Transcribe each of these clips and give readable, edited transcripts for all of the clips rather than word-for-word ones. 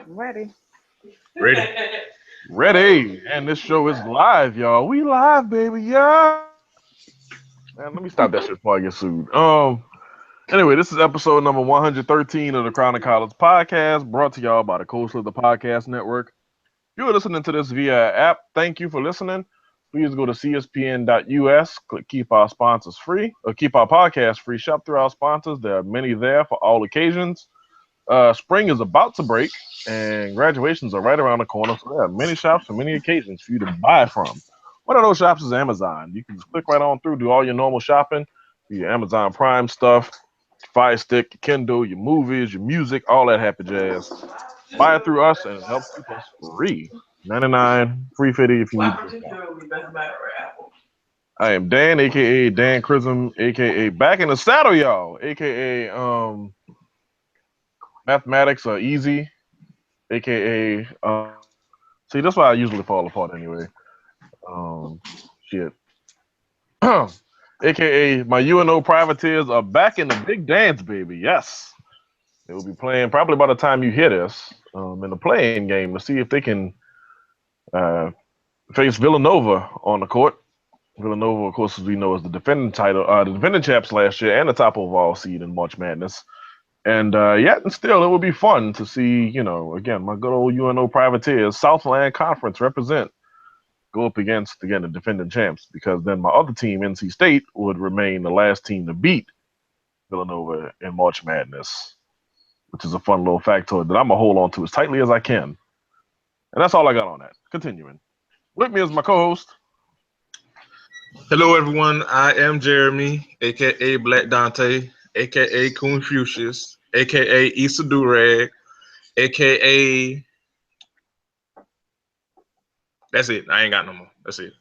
Ready. Ready? Ready, and this show is live, y'all. We live, baby, yeah. Man, let me stop that shit before I get sued. Anyway, this is episode number 113 of the Crown and Collards podcast, brought to y'all by the Coast of the Podcast Network. If you're listening to this via app, thank you for listening. Please go to cspn.us, click keep our sponsors free, or keep our podcast free. Shop through our sponsors. There are many there for all occasions. Spring is about to break, and graduations are right around the corner, so there are many shops for many occasions for you to buy from. One of those shops is Amazon. You can just click right on through, do all your normal shopping, do your Amazon Prime stuff, Fire Stick, your Kindle, your movies, your music, all that happy jazz. Buy it through us, and it helps keep us free. 99, free 50 if you need a discount. I am Dan, aka Dan Chrism, aka Back in the Saddle, y'all, aka Mathematics are easy, aka see that's why I usually fall apart anyway. Shit. aka my UNO privateers are back in the big dance, baby. Yes. They will be playing probably by the time you hear this in the playing game to see if they can uh, face Villanova on the court. Villanova, of course, as we know, is the defending the defending champs last year and the top overall seed in March Madness. And yet, and still, it would be fun to see, again, my good old UNO privateers, Southland Conference represent, go up against, again, the defending champs, because then my other team, NC State, would remain the last team to beat Villanova in March Madness, which is a fun little factoid that I'm going to hold on to as tightly as I can. And that's all I got on that. Continuing. With me is my co-host. Hello, everyone. I am Jeremy, aka Black Dante, aka Confucius, aka Issa Durag, aka. That's it. I ain't got no more. That's it.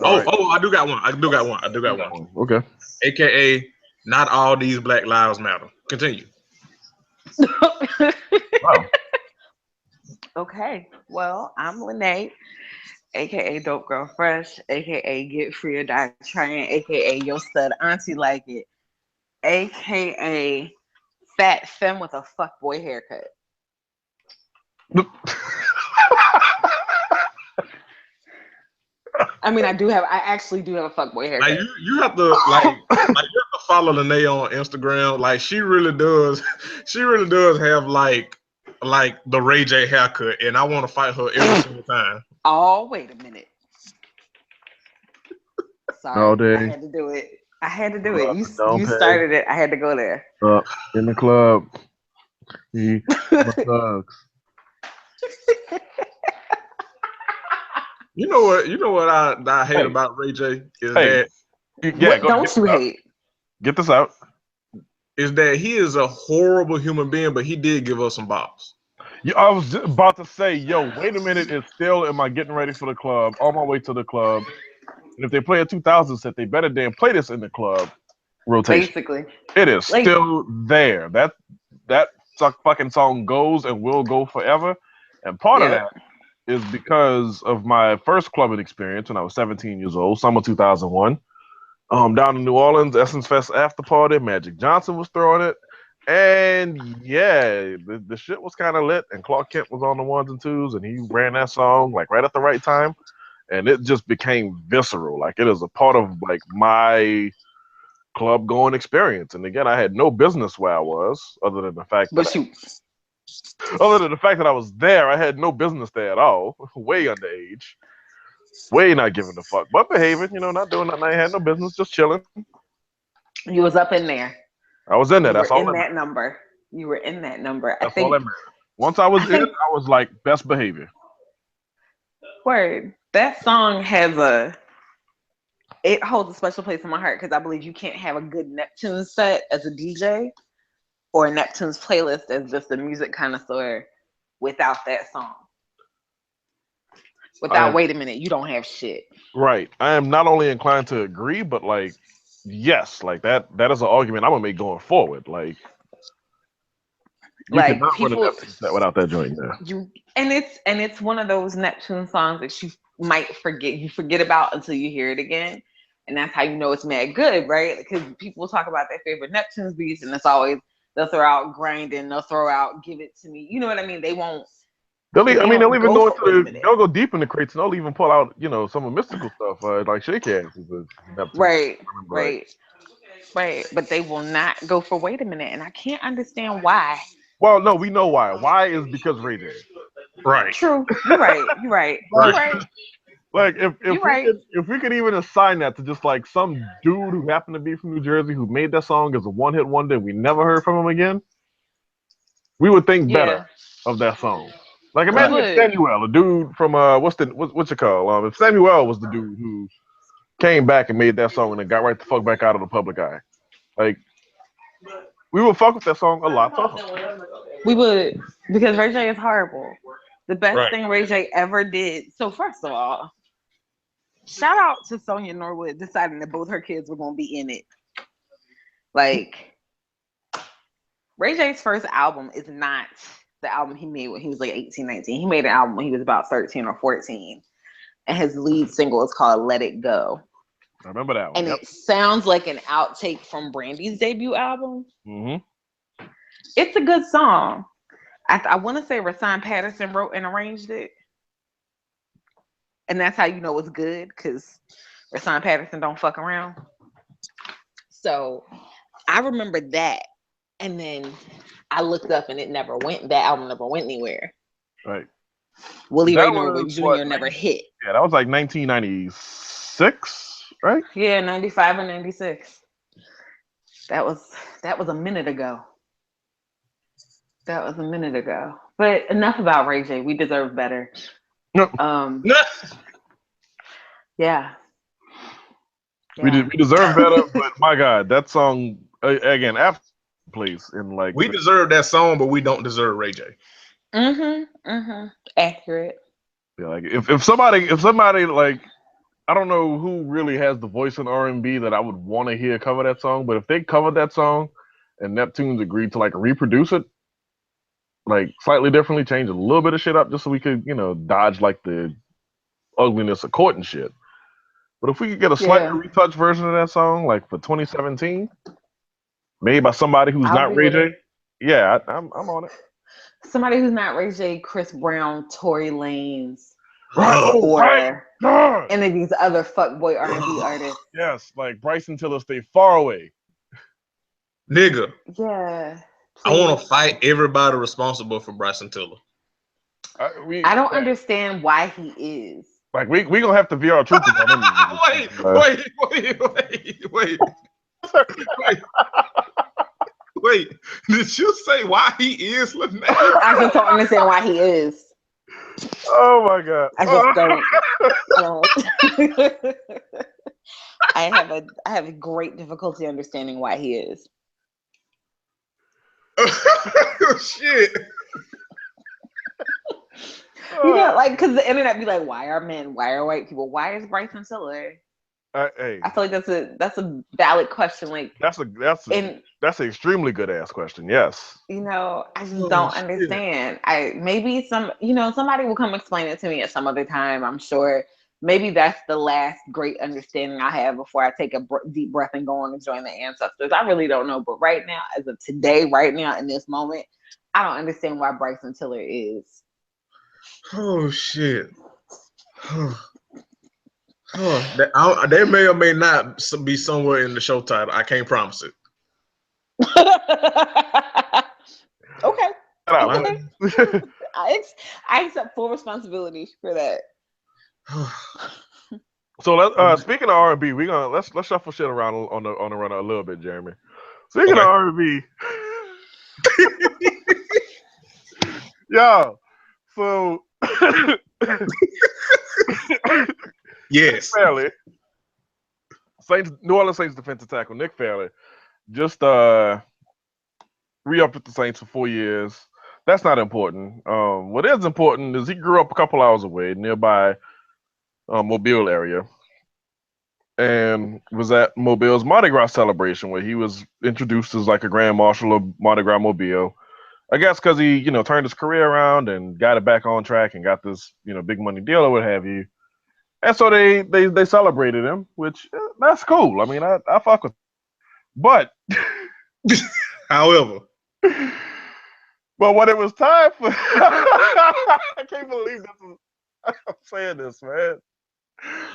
All right. I do got one. I do got one. Okay. AKA, not all these Black Lives Matter. Continue. Wow. Okay. Well, I'm Lene, aka Dope Girl Fresh, aka Get Free or Die Trying, aka Yo Stud Auntie Like It, aka Fat Femme with a fuckboy haircut. I mean, I actually do have a fuckboy haircut. Like you have to you have to follow Lene on Instagram. Like she really does have like the Ray J haircut, and I want to fight her every single time. Oh, wait a minute. Sorry, All day. I had to do it. I had to do it. You Don't pay. started it. I had to go there. In the club. He thugs. You know what I hate about Ray J is What don't you hate? Get this out. Is that he is a horrible human being, but he did give us some bops. I was just about to say, yo, wait a minute. It's still, am I getting ready for the club? On my way to the club. And if they play a 2000 set, they better damn play this in the club rotation. Basically. It is still there. That fucking song goes and will go forever. And part of that is because of my first clubbing experience when I was 17 years old, summer 2001. Down in New Orleans, Essence Fest after party, Magic Johnson was throwing it. And yeah, the shit was kind of lit, and Clark Kent was on the ones and twos, and he ran that song like right at the right time, and it just became visceral. Like it is a part of like my club going experience. And again, I had no business where I was, other than the fact that I was there. I had no business there at all. Way underage, way not giving a fuck, but behaving. Not doing nothing. I had no business, just chilling. You was up in there. I was in there. That's all in that number. You were in that number. That's all that mattered. Once I was I was like best behavior. Word. That song it holds a special place in my heart because I believe you can't have a good Neptune set as a DJ or a Neptune's playlist as just a music connoisseur without that song. Wait a minute, you don't have shit. Right. I am not only inclined to agree, but like, yes, like that is an argument I'm gonna make going forward. Like, you cannot run a Neptune set without that joint there. And it's one of those Neptune songs that you might forget about until you hear it again. And that's how you know it's mad good, right? Because people talk about their favorite Neptune's beats, and it's always They'll throw out grinding. They'll throw out give it to me. You know what I mean? They won't. I They mean, they'll don't even go go for into wait a minute. they'll go deep in the crates and they'll even pull out, some of mystical stuff, like Shake Hands is a Neptune. Right, I remember right. right, right. But they will not go for wait a minute, and I can't understand why. Well, no, we know why. Why is because Ray J. Right. True. You're right. You're right. You're Right. right. Like You're if we right. could even assign that to just like some dude who happened to be from New Jersey who made that song as a one-hit wonder and we never heard from him again, we would think better Yeah, of that song. Like we Right. imagine if would. Samuel, a dude from what's it called? If Samuel was the dude who came back and made that song and then got right the fuck back out of the public eye. Like we would fuck with that song a lot tougher. We would because Ray J is horrible. The best Right. thing Ray J ever did. So first of all, shout out to Sonia Norwood deciding that both her kids were going to be in it. Like Ray J's first album is not the album he made when he was like 18, 19. He made an album when he was about 13 or 14. And his lead single is called Let It Go. I remember that one. And Yep. it sounds like an outtake from Brandy's debut album. Mm-hmm. It's a good song. I want to say Rasan Patterson wrote and arranged it. And that's how you know it's good, because Rasan Patterson don't fuck around. So I remember that. And then I looked up and that album never went anywhere. Right. Willie That Ray Norwood was Jr. never hit. Yeah, that was like 1996, right? Yeah, 95 or 96. That was a minute ago. That was a minute ago. But enough about Ray J. We deserve better. No. Yeah. We deserve better, but my God, that song again, after place in like We deserve that song, but we don't deserve Ray J. Accurate. Yeah, like if somebody like I don't know who really has the voice in R&B that I would want to hear cover that song, but if they covered that song and Neptune's agreed to like reproduce it, like slightly differently, change a little bit of shit up just so we could, dodge like the ugliness of court and shit. But if we could get a slightly retouched version of that song, like for 2017, made by somebody who's not Ray J, yeah, I'm on it. Somebody who's not Ray J, Chris Brown, Tory Lanez, right? Or any of these other fuckboy R&B artists. Yes, like Bryson Tiller, stay far away, nigga. Yeah, please. I want to fight everybody responsible for Bryson Tiller. I don't understand why he is. Like we gonna have to VR troopers on him. Wait. Did you say why he is? I just don't understand why he is. Oh my God. I just don't. I have a great difficulty understanding why he is. Shit. Like, because the internet be like, why are men? Why are white people? Why is Bryson Tiller? Hey, I feel like that's a valid question. Like that's an extremely good ass question. Yes. I just don't understand. Maybe somebody will come explain it to me at some other time. I'm sure. Maybe that's the last great understanding I have before I take a deep breath and go on and join the ancestors. I really don't know. But right now, as of today, right now in this moment, I don't understand why Bryson Tiller is. Oh shit. They may or may not be somewhere in the show title. I can't promise it. Okay. I accept full responsibility for that. So speaking of R&B, let's shuffle shit around on the run a little bit, Jeremy. Speaking of R&B, yo, so yes, Fairley, New Orleans Saints defensive tackle Nick Fairley just re-upped with the Saints for 4 years. That's not important. What is important is he grew up a couple hours away, nearby Mobile area, and was at Mobile's Mardi Gras celebration where he was introduced as like a Grand Marshal of Mardi Gras Mobile. I guess because he, turned his career around and got it back on track and got this, big money deal or what have you. And so they celebrated him, which that's cool. I mean, I fuck with him. But however, But when it was time for, I can't believe this is. I'm saying this, man.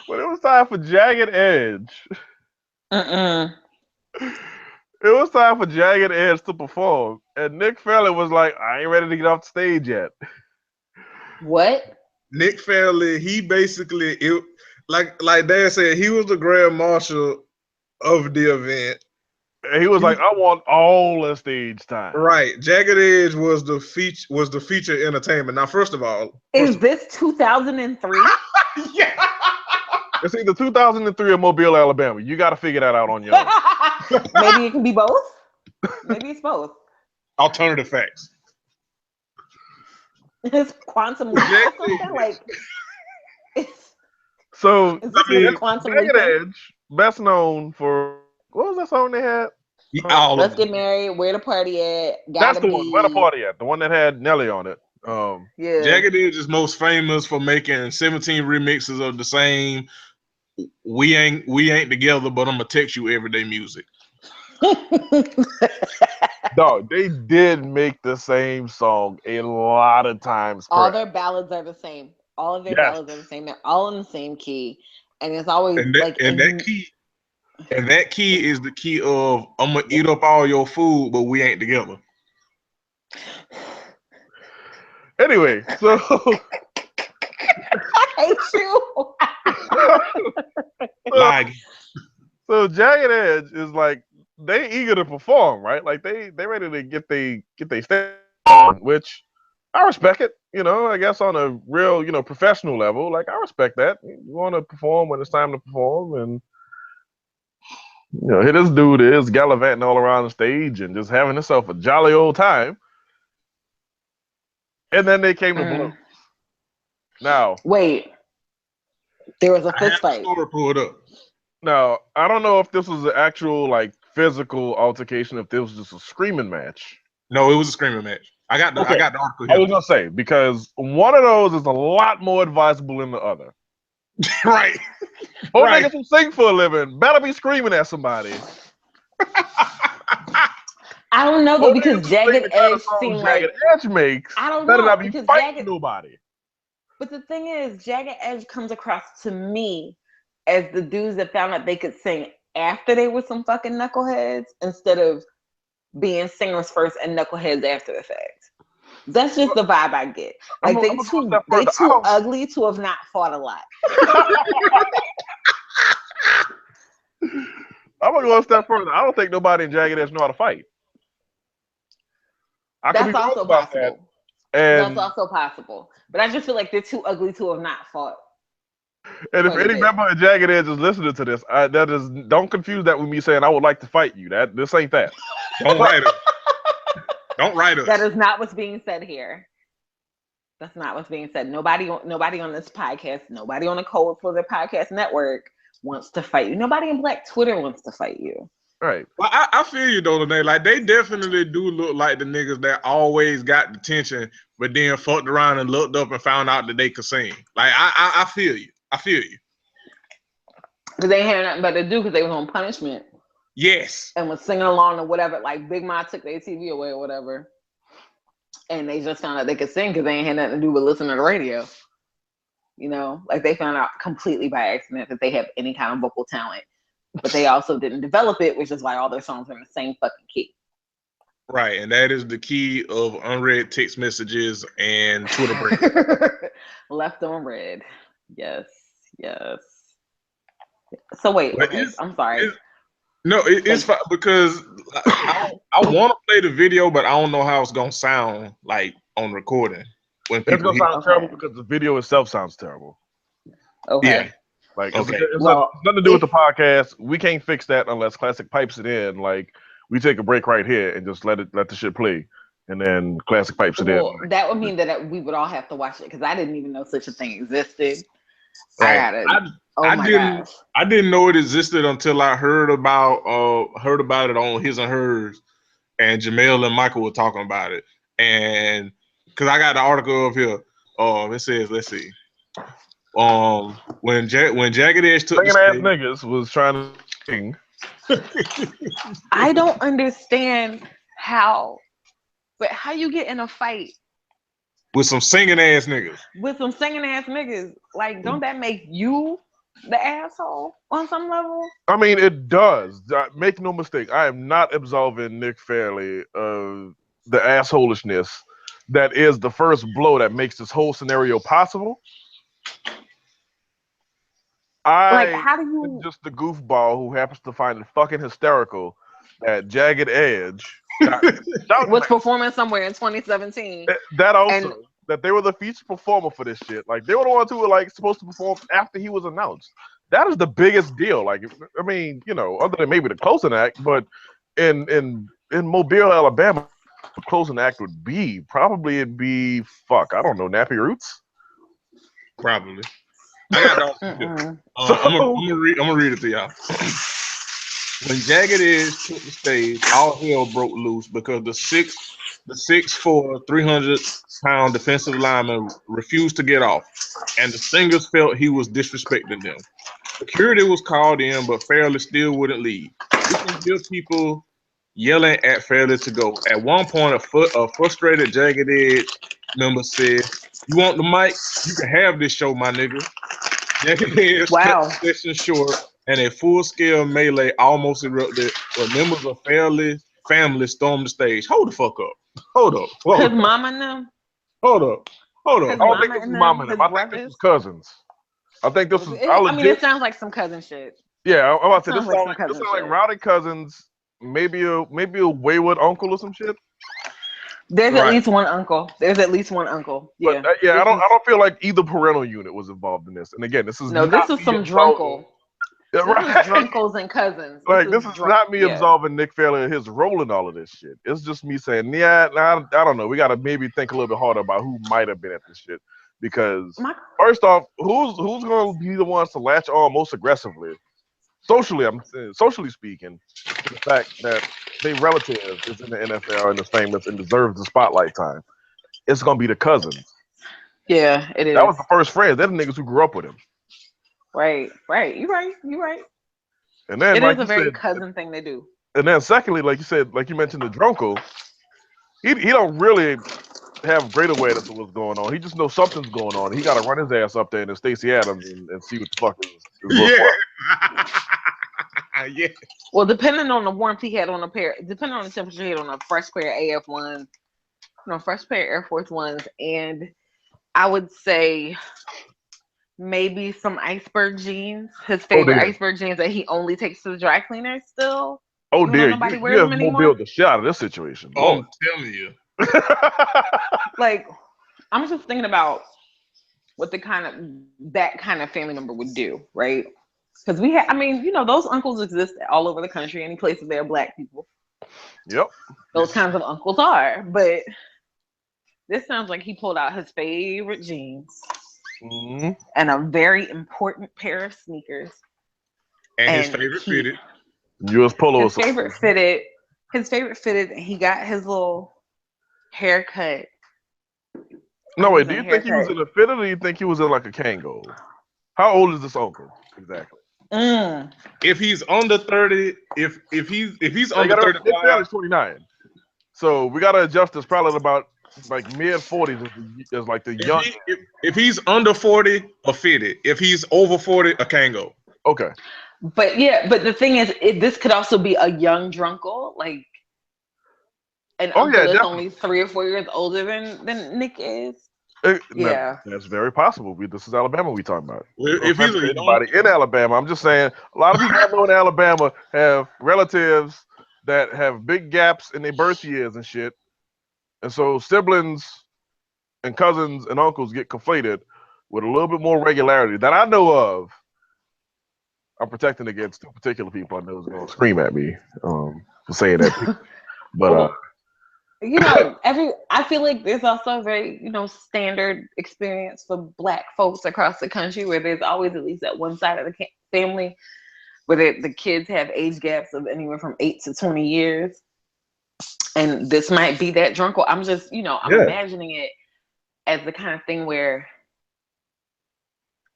When it was time for Jagged Edge, Mm-mm. it was time for Jagged Edge to perform, and Nick Fairley was like, "I ain't ready to get off the stage yet." What? Nick Fairley, he basically like Dad said, he was the grand marshal of the event. And he was like, "I want all the stage time." Right. Jagged Edge was the feature entertainment. Now, Is this 2003? yeah. It's either 2003 or Mobile, Alabama. You got to figure that out on your own. Maybe it can be both. Maybe it's both. Alternative facts. It's quantum leap or something like. So, Is this where quantum leap? Jagged Edge, best known for what was that song they had? Let's Get Married. Where the party at? That's the one. Where the party at? The one that had Nelly on it. Yeah. Jagged Edge is most famous for making 17 remixes of the same "We Ain't Together, but I'm gonna text you every day" music. Dog, they did make the same song a lot of times. All their ballads are the same. All of their ballads are the same. They're all in the same key, and it's always that key is the key of "I'm gonna eat up all your food, but we ain't together." Anyway, so I hate you. So Jagged Edge is like they eager to perform, right? Like they ready to get they stage on, which I respect it. You know, I guess on a real professional level, like I respect that. You want to perform when it's time to perform, and here this dude is gallivanting all around the stage and just having himself a jolly old time. And then they came to blows. Now, wait, there was a fist fight. Pulled up. Now, I don't know if this was an actual like physical altercation, if this was just a screaming match. No, it was a screaming match. I got the article here. I was gonna say, because one of those is a lot more advisable than the other. Right. Both niggas who sing for a living better be screaming at somebody. I don't know though, because Jagged Edge seemed like Jagged Edge makes. I don't better know not be because fighting nobody. But the thing is, Jagged Edge comes across to me as the dudes that found out they could sing after they were some fucking knuckleheads instead of being singers first and knuckleheads after the fact. That's just the vibe I get. Like they too ugly to have not fought a lot. I'm gonna go a step further. I don't think nobody in Jagged Edge know how to fight. That's also possible. And that's also possible. But I just feel like they're too ugly to have not fought. And if any member of Jagged Edge is listening to this, don't confuse that with me saying I would like to fight you. This ain't that. Don't write us. Don't write us. That is not what's being said here. That's not what's being said. Nobody on this podcast, nobody on the Cold Slither Podcast Network wants to fight you. Nobody in Black Twitter wants to fight you. Right. Well, I feel you though, today. Like they definitely do look like the niggas that always got the attention, but then fucked around and looked up and found out that they could sing. Like I feel you. I feel you. Because they had nothing better to do because they was on punishment. Yes. And was singing along or whatever. Like Big Ma took their TV away or whatever. And they just found out they could sing because they ain't had nothing to do but listen to the radio. You know, like they found out completely by accident that they have any kind of vocal talent. But they also didn't develop it, which is why all their songs are in the same fucking key. Right, and that is the key of unread text messages and Twitter break. Left unread. Yes. So wait, okay, I'm sorry. It's fine because I want to play the video, but I don't know how it's gonna sound like on recording when people. It's gonna sound terrible because the video itself sounds terrible. Okay. Yeah. Like it's nothing to do with the podcast. We can't fix that unless Classic pipes it in. Like we take a break right here and just let the shit play, and then Classic pipes it in. That would mean that we would all have to watch it because I didn't even know such a thing existed. Right. I didn't know it existed until I heard about it on His and Hers, and Jamel and Michael were talking about it, and because I got the article up here. It says, let's see. When Jagged Edge took singing ass niggas was trying to sing. I don't understand how But how you get in a fight with some singing ass niggas. with some singing ass niggas? Like, don't that make you the asshole on some level? I mean, it does. Make no mistake. I am not absolving Nick Fairley of the assholishness that is the first blow that makes this whole scenario possible. Like, I how do am you just the goofball who happens to find it fucking hysterical that Jagged Edge got shouting was performing somewhere in 2017? that And also that they were the featured performer for this shit. Like they were the ones who were like supposed to perform after he was announced. That is the biggest deal. Like I mean, you know, other than maybe the closing act, but in Mobile, Alabama, the closing act would be probably it'd be fuck. I don't know, Nappy Roots. Probably. I got dogs. I'm gonna read it to y'all. When Jagged Edge took the stage, all hell broke loose because the 6'4", 300-pound defensive lineman refused to get off, and the singers felt he was disrespecting them. Security was called in, but Fairley still wouldn't leave. You can hear people yelling at Fairley to go. At one point, a frustrated Jagged Edge member said, "You want the mic? You can have this show, my nigga." Jagged Edge cut the session short, and a full-scale melee almost erupted where members of Fairley's family stormed the stage. Hold the fuck up. Hold up. his mama and them, Hold up. Hold his up. I don't think mama this is and mom them, and his them. I think this brothers. is cousins. I think this is. I I mean, it legit. sounds like some cousin shit. Yeah, I'm about to say Sounds this like sound some like cousin shit. rowdy cousins. Maybe a wayward uncle or some shit. There's at least one uncle. There's at least one uncle. But Yeah. yeah, I don't feel like either parental unit was involved in this. And again, this is No, not this is me some absolving. drunkle. Yeah, This right. is drunkles and cousins. Like this is drunk. not me absolving Nick Fairley and his role in all of this shit. It's just me saying, yeah, I don't know. We got to maybe think a little bit harder about who might have been at this shit. Because first off, who's going to be the ones to latch on most aggressively? Socially speaking, to the fact that their relative is in the NFL and is famous and deserves the spotlight time. It's gonna be the cousins. Yeah, it is. That was the first friends. They're the niggas who grew up with him. Right. You're right. And then, It like is a you very said, cousin thing to do. and then secondly, like you said, like you mentioned, the Drunkle, he don't really have great awareness of what's going on. He just knows something's going on. He got to run his ass up there to Stacey Adams and see what the fuck is going on. Yeah. Well, depending on the warmth he had on depending on the temperature he had on a fresh pair of AF1s, fresh pair of Air Force Ones, and I would say maybe some iceberg jeans. His favorite iceberg jeans that he only takes to the dry cleaner still. Oh dear, nobody you wears have them anymore. Mobile the shit out of this situation. Oh, I'm telling you. Like, I'm just thinking about what that kind of family member would do, right? Because those uncles exist all over the country, any places there are black people. Yep. Those kinds of uncles are. But this sounds like he pulled out his favorite jeans and a very important pair of sneakers. And his favorite fitted. US Polo. His favorite fitted, and he got his little haircut. No, wait, do you think he was in a fitted or do you think he was in like a Kango? How old is this uncle exactly? If he's under 30, if he's under 35, he's 29. So we gotta adjust this probably about like mid 40s is like the young. If he's under 40, a fitted. If he's over 40, a Kango. Okay. But the thing is, this could also be a young drunkle, like an uncle that's only 3 or 4 years older than Nick is. That's very possible. This is Alabama we talking about. If he's anybody in Alabama, I'm just saying a lot of people I know in Alabama have relatives that have big gaps in their birth years and shit, and so siblings and cousins and uncles get conflated with a little bit more regularity that I know of. I'm protecting against 2 particular people I know is going to scream at me for saying that. But I feel like there's also a very standard experience for black folks across the country where there's always at least that one side of the family where the kids have age gaps of anywhere from 8 to 20 years, and this might be that drunkle. I'm just I'm imagining it as the kind of thing where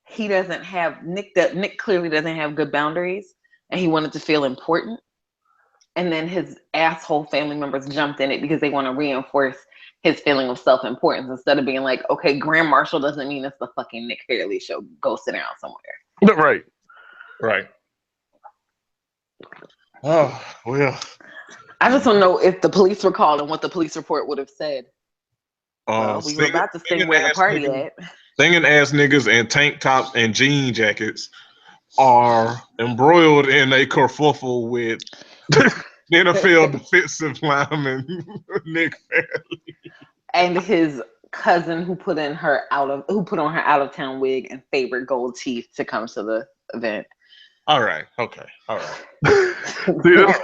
he doesn't have Nick clearly doesn't have good boundaries, and he wanted to feel important. and then his asshole family members jumped in it because they want to reinforce his feeling of self-importance instead of being like, okay, Grand Marshal doesn't mean it's the fucking Nick Fairley show. Go sit down somewhere. Right. Right. Oh, well. I just don't know if the police were called and what the police report would have said. Well, we were about to sing Where the Party At. Singing ass niggas in tank tops and jean jackets are embroiled in a kerfuffle with NFL defensive lineman Nick Fairley and his cousin who put on her out of town wig and favorite gold teeth to come to the event. All right. Okay. All right. See, that's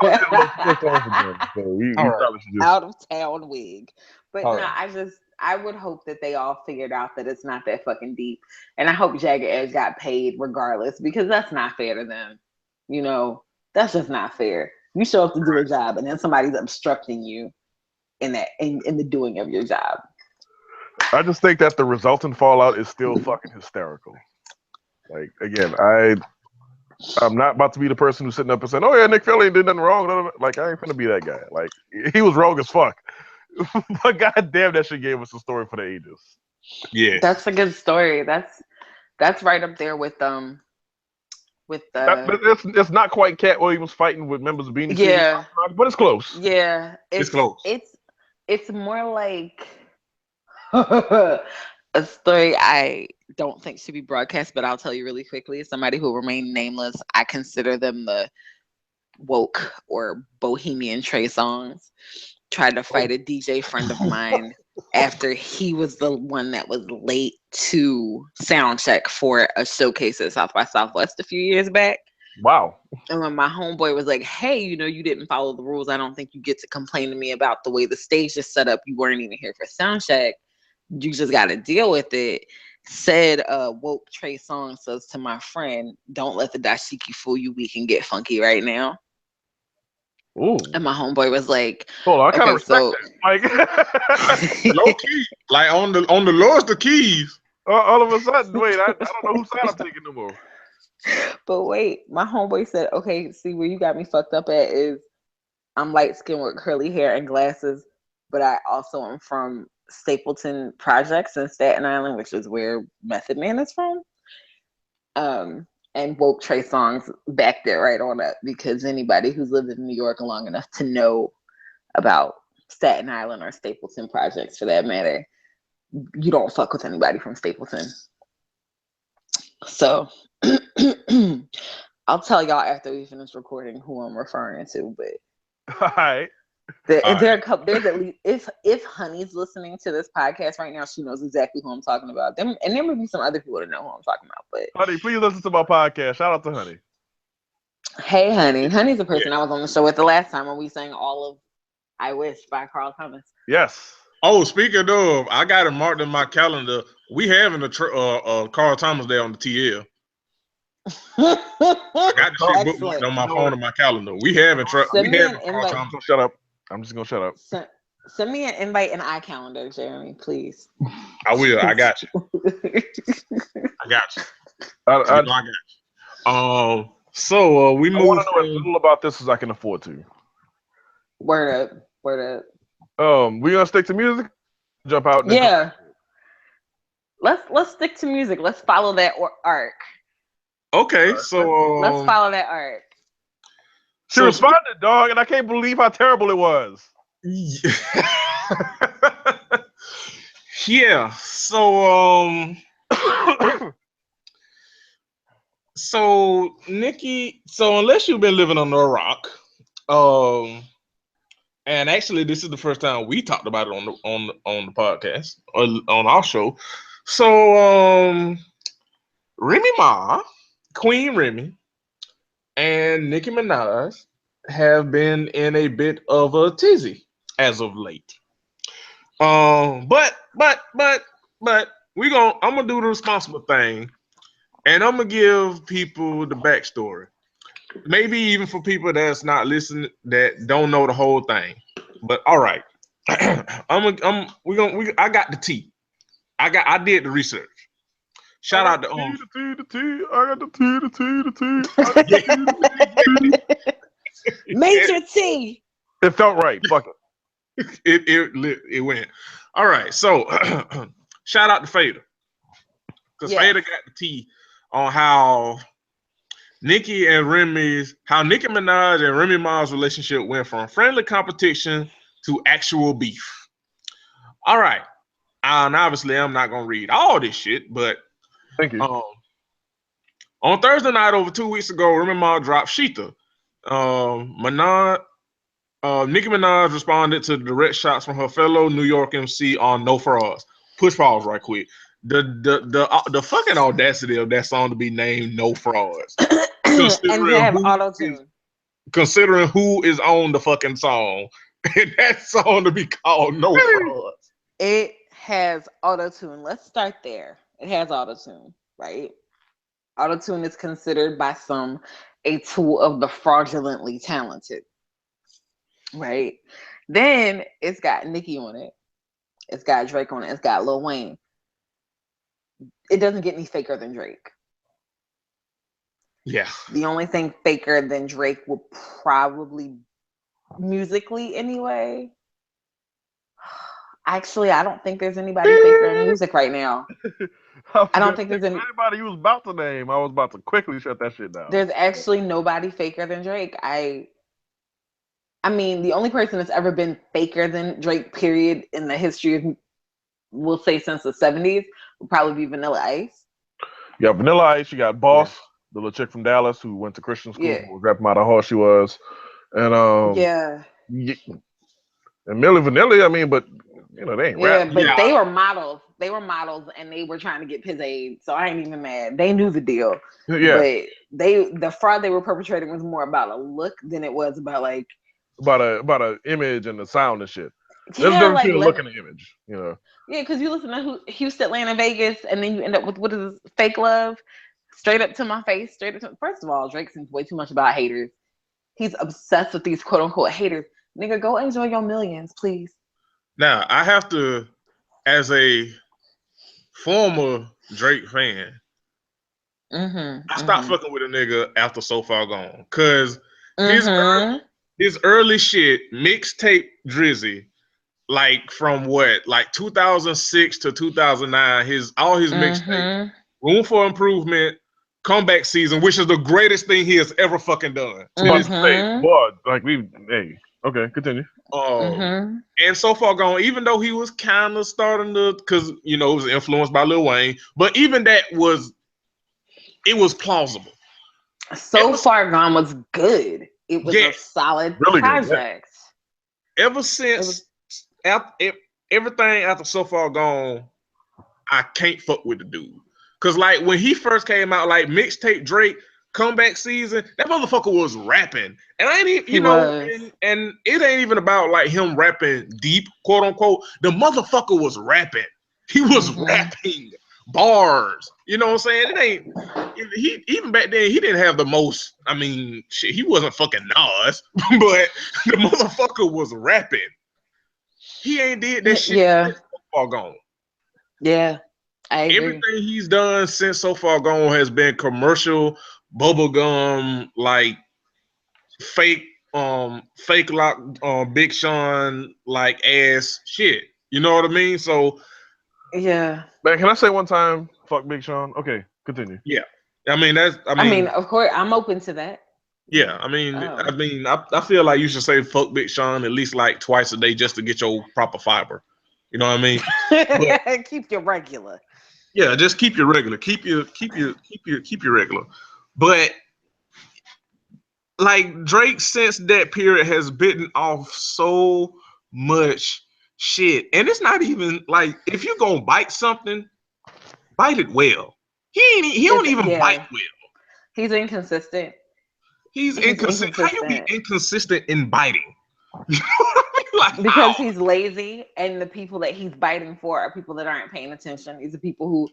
out of town wig. But no, I would hope that they all figured out that it's not that fucking deep. And I hope Jagged Edge got paid regardless, because that's not fair to them. You know, that's just not fair. You show up to do a job and then somebody's obstructing you in the doing of your job. I just think that the resultant fallout is still fucking hysterical. Like, again, I'm not about to be the person who's sitting up and saying, "Oh yeah, Nick Fairley did nothing wrong." Like, I ain't finna be that guy. Like, he was wrong as fuck. But goddamn, that shit gave us a story for the ages. Yeah, that's a good story. That's right up there with it's not quite Cat Williams fighting with members of Beanie yeah, Sigel, but it's close. Yeah, it's close. It's more like a story I don't think should be broadcast, but I'll tell you really quickly. As somebody who will remain nameless, I consider them the woke or bohemian Trey Songz. Tried to fight a DJ friend of mine after he was the one that was late to sound check for a showcase at South by Southwest a few years back. Wow. And when my homeboy was like, hey, you know, you didn't follow the rules. I don't think you get to complain to me about the way the stage is set up. You weren't even here for sound check. You just got to deal with it. Said woke Trey Songz says to my friend, don't let the dashiki fool you. We can get funky right now. Ooh. And my homeboy was like, "Hold on, I kind of respect that. Like, low key, like on the lowest of keys. All of a sudden, wait, I don't know whose side I'm taking no more." But wait, my homeboy said, "Okay, see where you got me fucked up at is I'm light skinned with curly hair and glasses, but I also am from Stapleton Projects in Staten Island, which is where Method Man is from." And woke Trey Songz backed it right on up, because anybody who's lived in New York long enough to know about Staten Island or Stapleton Projects, for that matter, you don't fuck with anybody from Stapleton. So I'll tell y'all after we finish recording who I'm referring to. But all right. There's at least, if Honey's listening to this podcast right now, she knows exactly who I'm talking about. And there may be some other people that know who I'm talking about. But Honey, please listen to my podcast. Shout out to Honey. Hey, Honey. Honey's a person I was on the show with the last time when we sang all of "I Wish" by Carl Thomas. Yes. Oh, speaking of, I got it marked in my calendar. We having a Carl Thomas Day on the TL. I got the shit bookmarked on my phone and my calendar. We having Carl Thomas. Shut up. I'm just gonna shut up. Send me an invite in iCalendar, Jeremy, please. I will. I got you. I got you. I got you. So we move. I want to know as little about this as I can afford to. Word up. We gonna stick to music? Jump out. Yeah. Let's stick to music. Let's follow that arc. Okay, so let's follow that arc. She responded, dog, and I can't believe how terrible it was. Yeah. So so Nikki, so unless you've been living under a rock, and actually this is the first time we talked about it on the podcast or on our show. So Remy Ma, Queen Remy, and Nicki Minaj have been in a bit of a tizzy as of late. But I'm gonna do the responsible thing, and I'm gonna give people the backstory. Maybe even for people that's not listening, that don't know the whole thing. But all right, I got the tea. I did the research. Shout out to I got the tea. Major T. It felt right. Fuck it. It went. All right. So shout out to Fader. Because Fader got the tea on how Nicki Minaj and Remy Ma's relationship went from friendly competition to actual beef. All right. And obviously, I'm not going to read all this shit, but thank you. On Thursday night, over 2 weeks ago, Remy Ma dropped Sheeta. Nicki Minaj responded to direct shots from her fellow New York MC on No Frauds. Push pause right quick. The fucking audacity of that song to be named No Frauds. And to have auto-tune. Considering who is on the fucking song. And that song to be called No Frauds. It has auto-tune. Let's start there. It has auto-tune, right? Auto-tune is considered by some a tool of the fraudulently talented. Right? Then it's got Nicki on it. It's got Drake on it. It's got Lil Wayne. It doesn't get any faker than Drake. Yeah. The only thing faker than Drake will probably, musically anyway. Actually, I don't think there's anybody faker in music right now. I don't think there's anybody you was about to name. I was about to quickly shut that shit down. There's actually nobody faker than Drake. I mean, the only person that's ever been faker than Drake, period, in the history of, we'll say since the 70s, would probably be Vanilla Ice. Yeah, Vanilla Ice. You got Boss, the little chick from Dallas who went to Christian school, who was rapping about how hard she was. And and Milli Vanilli, I mean, but you know, they ain't rap. Yeah, but they were models. They were models and they were trying to get Piz aid. So I ain't even mad. They knew the deal. Yeah. But the fraud they were perpetrating was more about a look than it was about like about a image and the sound and shit. Yeah, there's difference between the look and the image, you know. Yeah, because you listen to Houston, Atlanta, Vegas, and then you end up with what is this, Fake Love, Straight Up to My Face, Straight Up to. First of all, Drake seems way too much about haters. He's obsessed with these quote unquote haters. Nigga, go enjoy your millions, please. Now I have to, as a former Drake fan, I stopped fucking with a nigga after So Far Gone, cause his early shit, mixtape Drizzy, like from what, like 2006 to 2009, all his mixtapes, Room for Improvement, Comeback Season, which is the greatest thing he has ever fucking done. Boy, like okay, continue. And So Far Gone, even though he was kind of starting to, because you know, it was influenced by Lil Wayne, but even that was plausible. So Far Gone was good. It was a solid project. Ever since everything after So Far Gone, I can't fuck with the dude. Cause like when he first came out, like mixtape Drake, Comeback Season, that motherfucker was rapping, and I ain't even, and it ain't even about like him rapping deep, quote unquote. The motherfucker was rapping. He was rapping bars. You know what I'm saying? It ain't. Even back then, he didn't have the most. I mean, shit, he wasn't fucking Nas, but the motherfucker was rapping. He ain't did that shit. So Far Gone. Yeah, I agree. Everything he's done since So Far Gone has been commercial, bubblegum, like fake lock, Big Sean like ass shit. You know what I mean? So yeah. Man, can I say one time, fuck Big Sean? Okay, continue. Yeah, I mean of course, I'm open to that. Yeah, I feel like you should say fuck Big Sean at least like twice a day just to get your proper fiber. You know what I mean? But, keep your regular. Yeah, just keep your regular. Keep your regular. But like Drake since that period has bitten off so much shit. And it's not even like if you're gonna bite something, bite it well. He don't even bite well. He's inconsistent. He's inconsistent. How you be inconsistent in biting? You know what I mean? Like, because he's lazy, and the people that he's biting for are people that aren't paying attention. These are people who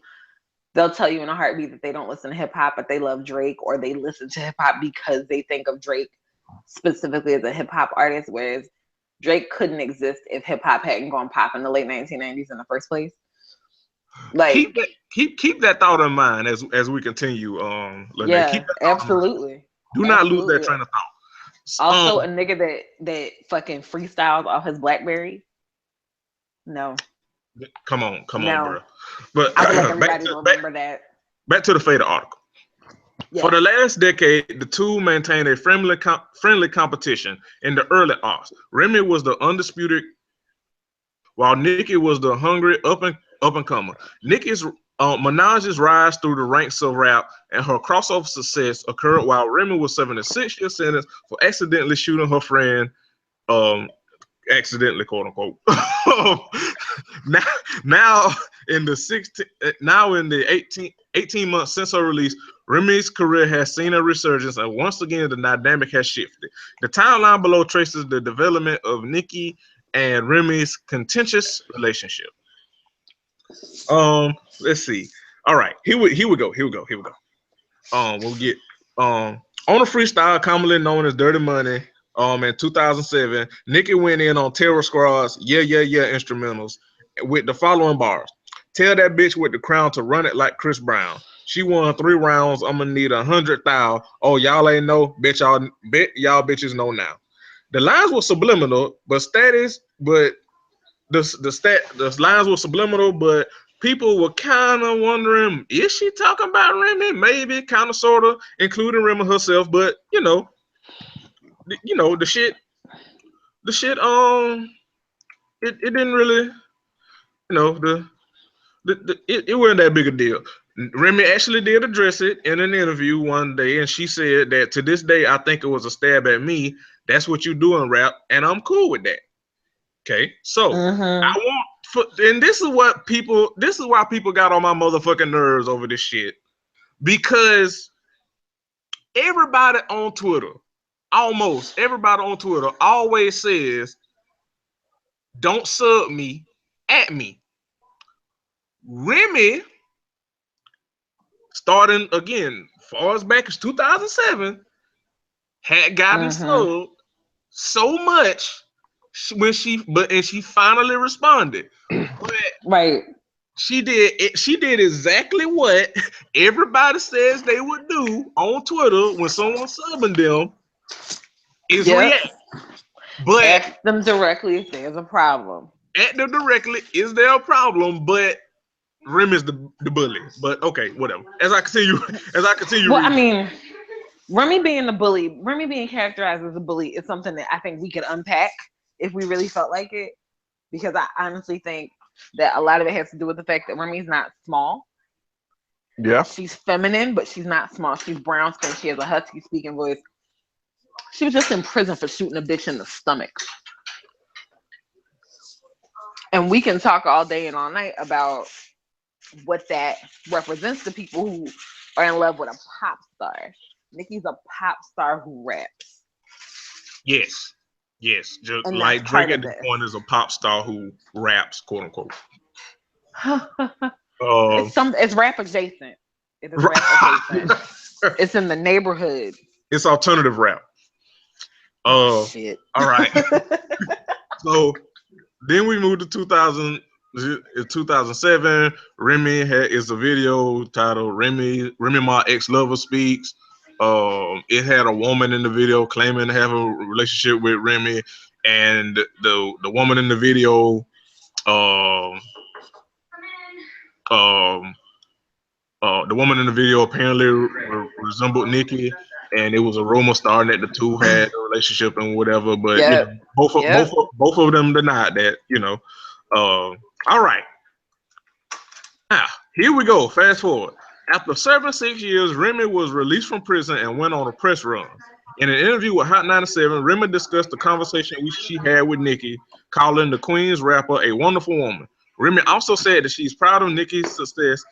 they'll tell you in a heartbeat that they don't listen to hip hop, but they love Drake, or they listen to hip hop because they think of Drake specifically as a hip hop artist, whereas Drake couldn't exist if hip hop hadn't gone pop in the late 1990s in the first place. Like keep that thought in mind as we continue. Yeah, absolutely. Do not lose that train of thought. Also, a nigga that fucking freestyles off his BlackBerry. No. Come on, No. bro. But I would like everybody to remember that. Back to the Fader article. Yeah. For the last decade, the two maintained a friendly competition in the early aughts. Remy was the undisputed, while Nicki was the hungry up and comer. Nicki's Minaj's rise through the ranks of rap and her crossover success occurred while Remy was serving a 6-year sentence for accidentally shooting her friend, accidentally, quote unquote. now in the 18 months since her release, Remy's career has seen a resurgence, and once again the dynamic has shifted. The timeline below traces the development of Nicki and Remy's contentious relationship. Let's see. All right, here we go. We'll get on a freestyle commonly known as Dirty Money. In 2007, Nicki went in on Terror Squad's Yeah instrumentals with the following bars: "Tell that bitch with the crown to run it like Chris Brown. She won 3 rounds. I'ma need 100,000. Oh, y'all ain't know, bitch. Y'all bitches know now." The lines were subliminal, but the lines were subliminal, but people were kind of wondering, is she talking about Remy? Maybe, kind of, sort of, including Remy herself. But the shit. It didn't really, it wasn't that big a deal. Remy actually did address it in an interview one day, and she said that to this day, I think it was a stab at me. That's what you do in rap, and I'm cool with that. Okay, so and this is why people got on my motherfucking nerves over this shit, because everybody on Twitter, almost everybody on Twitter, always says, "Don't sub me, at me." Remy, starting again, far as back as 2007, had gotten subbed so much when she finally responded. But right. She did exactly what everybody says they would do on Twitter when someone's subbing them, is react. But ask them directly if there's a problem. At them directly, is there a problem? But Rem is the bully. But okay, whatever. As I continue. Well, I mean, Remy being the bully, Remy being characterized as a bully is something that I think we could unpack if we really felt like it. Because I honestly think that a lot of it has to do with the fact that Remy's not small. Yeah. She's feminine, but she's not small. She's brown skin. She has a husky speaking voice. She was just in prison for shooting a bitch in the stomach. And we can talk all day and all night about what that represents to people who are in love with a pop star. Nicki's a pop star who raps. Yes. Just like Drake at this point is a pop star who raps, quote unquote. It's rap adjacent. It is rap adjacent. It's in the neighborhood. It's alternative rap. Shit. All right. So then we moved to 2007. Remy is a video titled Remy My Ex-Lover Speaks. It had a woman in the video claiming to have a relationship with Remy, and the woman in the video the woman in the video apparently resembled Nicki, and it was a rumor starting that the two had a relationship and whatever. But both of them denied that. All right. Now here we go. Fast forward. After serving 6 years, Remy was released from prison and went on a press run. In an interview with Hot 97, Remy discussed the conversation she had with Nicki, calling the Queen's rapper a wonderful woman. Remy also said that she's proud of Nicki's success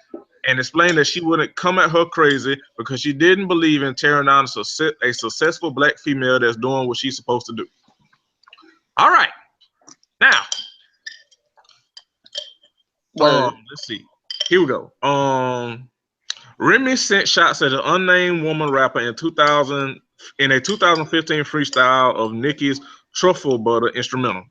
and explained that she wouldn't come at her crazy because she didn't believe in tearing down a successful black female that's doing what she's supposed to do. All right. Now, let's see. Here we go. Remy sent shots at an unnamed woman rapper in a 2015 freestyle of Nicki's Truffle Butter instrumental.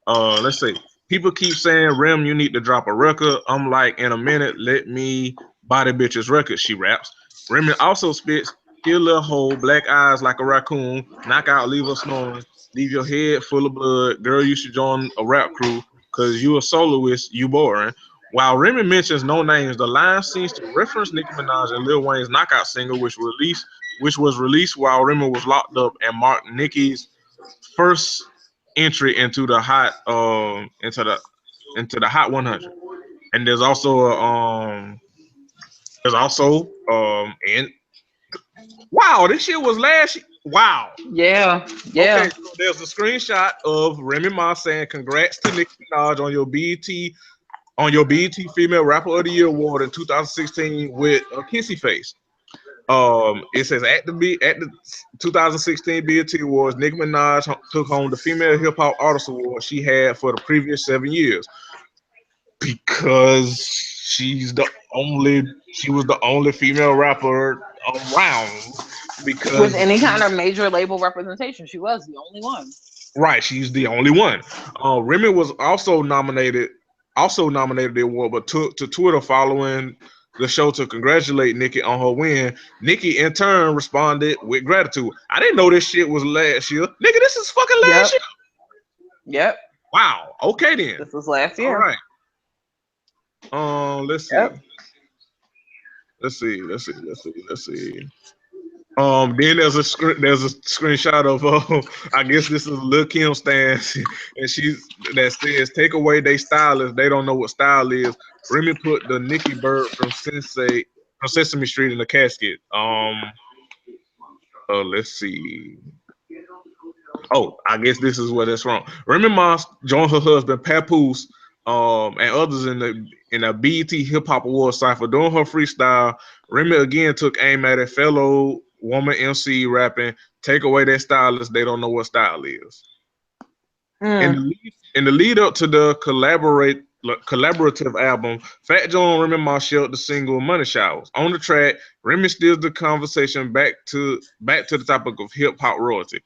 Let's see. People keep saying, Rem, you need to drop a record. I'm like, in a minute, let me buy the bitch's record, she raps. Remy also spits, kill a hole, black eyes like a raccoon, knock out, leave her snoring, leave your head full of blood. Girl, you should join a rap crew, cause you a soloist, you boring. While Remy mentions no names, the line seems to reference Nicki Minaj and Lil Wayne's knockout single, which was released while Remy was locked up and marked Nicki's first entry into the Hot 100. And and wow, this shit was wow. Yeah, Okay, yeah. so there's a screenshot of Remy Ma saying congrats to Nicki Minaj on your BET Female Rapper of the Year award in 2016 with a kissy face. It says at the 2016 BET Awards, Nicki Minaj took home the Female Hip Hop Artist Award she had for the previous 7 years because she was the only female rapper around With because any kind of major label representation, she was the only one. right, she's the only one. Remy was also nominated the award, but took to Twitter following the show to congratulate Nicki on her win. Nicki in turn responded with gratitude. I didn't know this shit was last year. Nigga, this is fucking last year. Yep. Wow. Okay then. This was last All year. right. Let's see. Yep. Let's see. Then there's a screenshot of I guess this is Lil Kim stance, and that says take away they stylist, they don't know what style is. Remy put the Nicki Bird from Sesame Street in the casket. Let's see. Oh, I guess this is where that's wrong. Remy Ma joined her husband Papoose and others in a BET Hip Hop Awards cipher. During her freestyle, Remy again took aim at a fellow woman MC rapping, "Take away that stylist, they don't know what style is." In the lead up to the collaborative album, Fat Joe and Remy Ma shared the single "Money Showers." On the track, Remy steers the conversation back to the topic of hip hop royalty.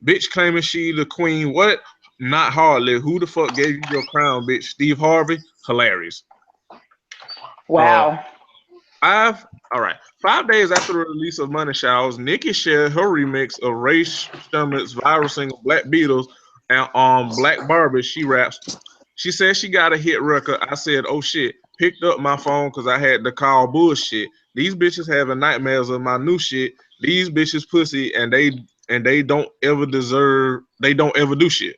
Bitch claiming she the queen. What? Not hardly. Who the fuck gave you your crown, bitch? Steve Harvey? Hilarious. Wow. All right. 5 days after the release of Money Showers, Nicki shared her remix of Ray Sherman's viral single Black Beatles and on Black Barbie. She raps. She said she got a hit record. I said, oh shit. Picked up my phone because I had to call bullshit. These bitches having nightmares of my new shit. These bitches pussy and they don't ever do shit.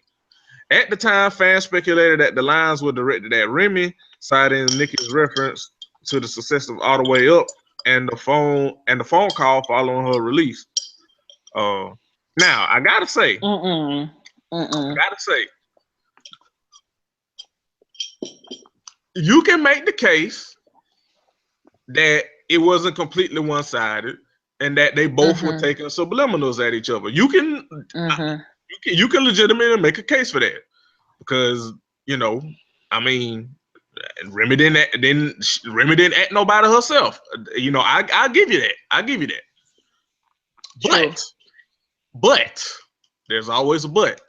At the time, fans speculated that the lines were directed at Remy, citing Nicki's reference to the success of All the Way Up and the phone call following her release. Now I gotta say, you can make the case that it wasn't completely one-sided and that they both were taking subliminals at each other. You can legitimately make a case for that because I mean, Remy didn't act nobody herself. I'll give you that. But there's always a but.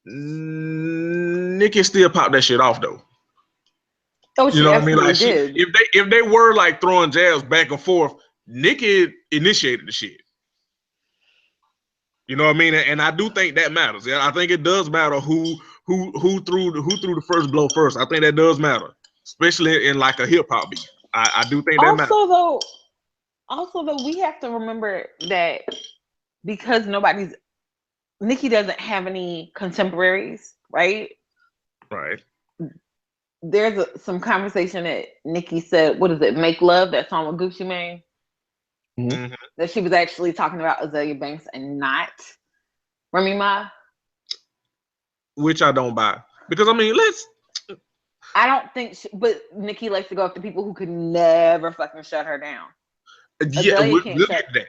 Nicki still popped that shit off though. Oh, she absolutely Like did. If they were like throwing jabs back and forth, Nicki initiated the shit. You know what I mean? And I do think that matters. Yeah, I think it does matter who threw the first blow first. I think that does matter, especially in like a hip hop beat. I do think that matters. Also though, we have to remember that because Nicki doesn't have any contemporaries, right? Right. There's some conversation that Nicki said, what is it, Make Love, that song with Gucci Mane? Mm-hmm. That she was actually talking about Azalea Banks and not Remy Ma. Which I don't buy. Because I don't think but Nicki likes to go after people who could never fucking shut her down. Yeah,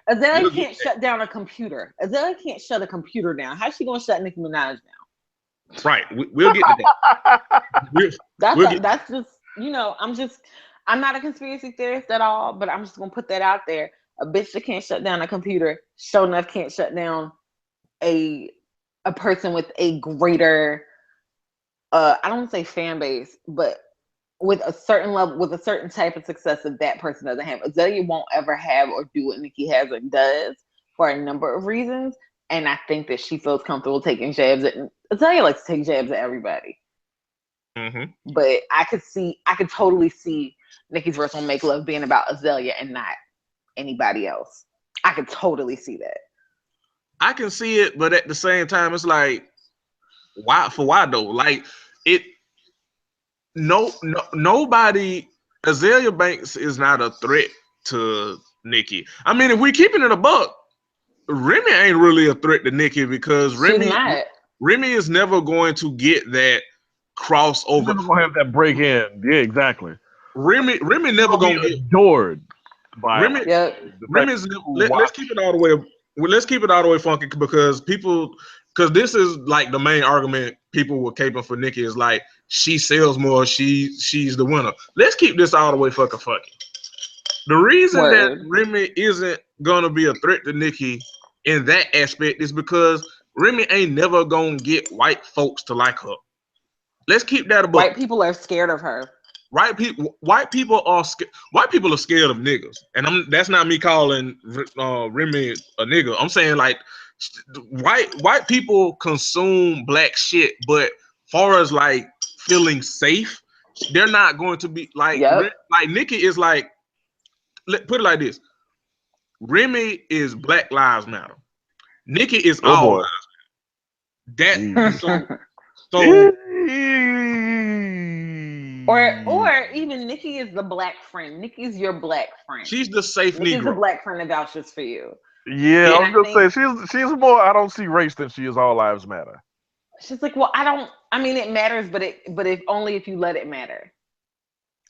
Azalea can't shut down a computer. Azalea can't shut a computer down. How's she gonna shut Nicki Minaj down? Right. We'll get to that. That's just, I'm not a conspiracy theorist at all, but I'm just gonna put that out there. A bitch that can't shut down a computer, sure enough can't shut down a person with a greater I don't want to say fan base, but with a certain level, with a certain type of success that that person doesn't have. Azalea won't ever have or do what Nikki has or does for a number of reasons. And I think that she feels comfortable taking jabs at Azalea likes to take jabs at everybody. Mm-hmm. But I could totally see Nikki's verse on Make Love being about Azalea and not anybody else. I could totally see that. I can see it, but at the same time, it's like, why though? Like it. No, nobody. Azalea Banks is not a threat to Nikki. I mean, if we keeping it a buck, Remy ain't really a threat to Nikki because Remy is never going to get that crossover. Never gonna have that break in. Yeah, exactly. Remy never gonna get adored by Remy. Yep. Remy's. Let's keep it all the way. Let's keep it all the way funky because this is like the main argument people were caping for Nikki is like she sells more, she's the winner. Let's keep this all the way fucking funky. The reason that Remy isn't gonna be a threat to Nikki in that aspect is because Remy ain't never gonna get white folks to like her. Let's keep that above. White people are scared of her. White people are scared of niggas, and that's not me calling Remy a nigga. I'm saying like white people consume black shit, but far as like feeling safe, they're not going to be like like Nikki is like. Put it like this: Remy is Black Lives Matter. Nikki is all lives matter. So or even Nikki is the black friend. Nikki's your black friend. She's the safe Negro. She's the black friend that vouches for you. Yeah, I was gonna say she's more. I don't see race than she is all lives matter. She's like, well, I mean, it matters, but if only if you let it matter,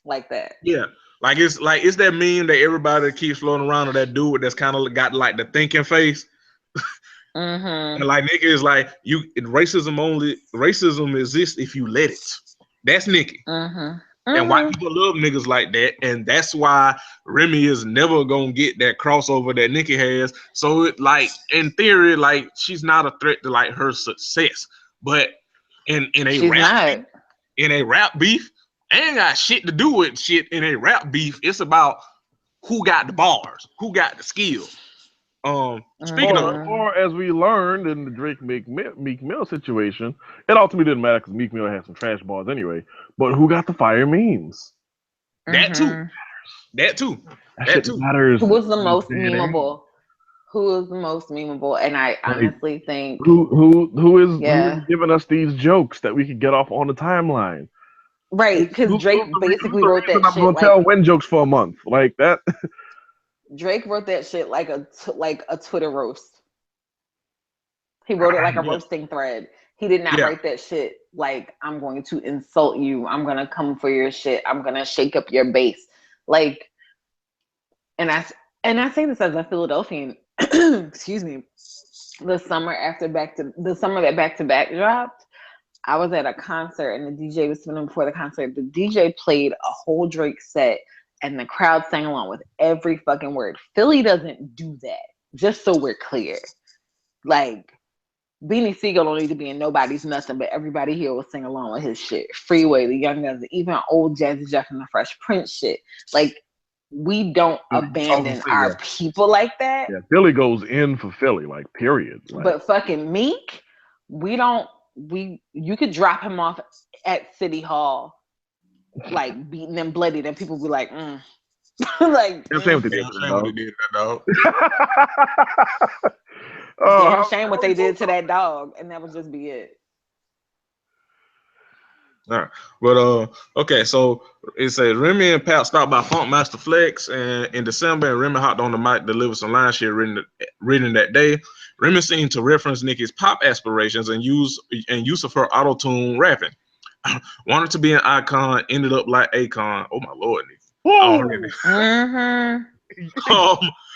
like that. Yeah, it's that meme that everybody keeps floating around of that dude that's kind of got like the thinking face. Mm-hmm. And like Nikki is like racism exists if you let it. That's Nikki. Mm-hmm. And white people love niggas like that, and that's why Remy is never gonna get that crossover that Nikki has. So it, like in theory, like she's not a threat to like her success. But in a rap beef, ain't got shit to do with shit in a rap beef. It's about who got the bars, who got the skill. Speaking of, or as we learned in the Drake Meek Mill situation, it ultimately didn't matter because Meek Mill had some trash bars anyway. But who got the fire memes? That too. That matters. Who was the most memeable? Who was the most memeable? And I honestly think who is giving us these jokes that we could get off on the timeline. Right, because Drake basically wrote that shit. I'm gonna tell when jokes for a month like that. Drake wrote that shit like a Twitter roast. He wrote it like a roasting thread. He did not write that shit like, I'm going to insult you. I'm going to come for your shit. I'm going to shake up your base. Like, and I say this as a Philadelphian, excuse me, the summer that Back to Back dropped, I was at a concert and the DJ was spinning before the concert. The DJ played a whole Drake set and the crowd sang along with every fucking word. Philly doesn't do that, just so we're clear. Like, Beanie Siegel don't need to be in Nobody's Nothing, but everybody here will sing along with his shit. Freeway, the Young Guns, even old Jazzy Jeff and the Fresh Prince shit. Like, we don't abandon our people like that. Yeah, Philly goes in for Philly, like, period. Like, but fucking Meek, you could drop him off at City Hall, like beaten and bloodied, and people be like, like, shame what they did to that dog. Shame what they did to that dog, and that would just be it. All right, but okay, so it says Remy and Pat stopped by Funkmaster Flex and in December, and Remy hopped on the mic, delivered some line shit written that day. Remy seemed to reference Nicki's pop aspirations and use of her auto-tune rapping. Wanted to be an icon, ended up like Akon. Oh my lord, Nikki.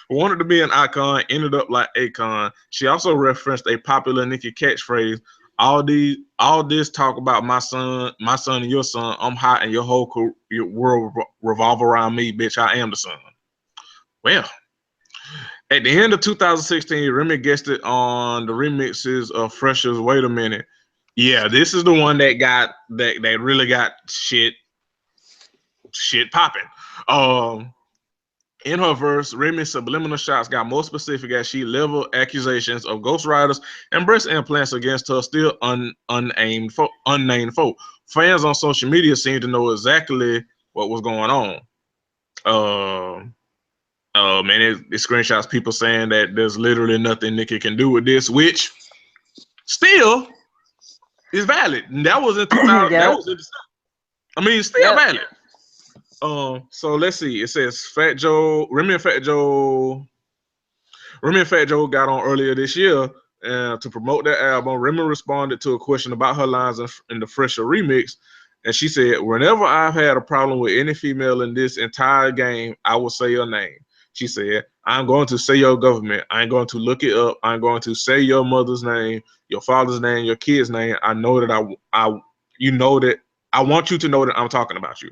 Wanted to be an icon, ended up like Akon. She also referenced a popular Nicki catchphrase. All this talk about my son and your son. I'm hot and your whole world revolve around me, bitch. I am the son. Well, at the end of 2016, Remy guested on the remixes of Fresher's Wait a Minute. Yeah, this is the one that really got shit shit popping. In her verse, Remy's subliminal shots got more specific as she leveled accusations of ghostwriters and breast implants against her still unnamed folk. Fans on social media seem to know exactly what was going on. Man, it screenshots people saying that there's literally nothing Nicki can do with this, which still is valid. And that was in 2000. Yep. That was in December. I mean, still Yep. valid. So let's see. It says Remy and Fat Joe got on earlier this year to promote their album. Remy responded to a question about her lines in the Fresher remix, and she said, "Whenever I've had a problem with any female in this entire game, I will say your name." She said, "I'm going to say your government. I'm going to look it up. I'm going to say your mother's name, your father's name, your kid's name. I know that you know that I want you to know that I'm talking about you."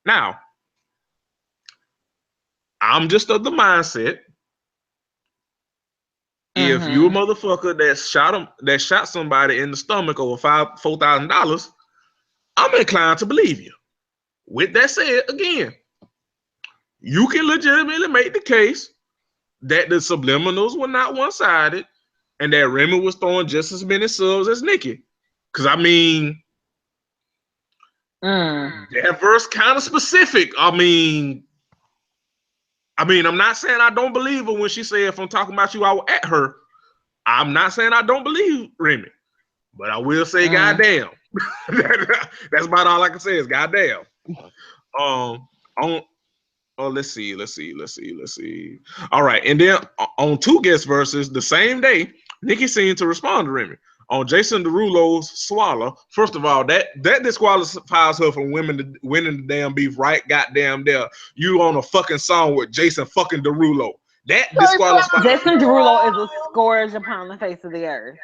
Now, I'm just of the mindset. If you a motherfucker that shot somebody in the stomach over $4,000, I'm inclined to believe you. With that said, again, you can legitimately make the case that the subliminals were not one-sided and that Remy was throwing just as many subs as Nicki. Because I mean, that verse kind of specific. I mean, I'm not saying I don't believe her when she said, "If I'm talking about you, I will at her." I'm not saying I don't believe Remy, but I will say, goddamn. That's about all I can say is goddamn. Let's see. All right, and then on two guest verses the same day, Nicki seemed to respond to Remy on Jason Derulo's "Swallow." First of all, that disqualifies her from winning the damn beef right goddamn there. You on a fucking song with Jason fucking Derulo. That disqualifies. Jason Derulo is a scourge upon the face of the earth.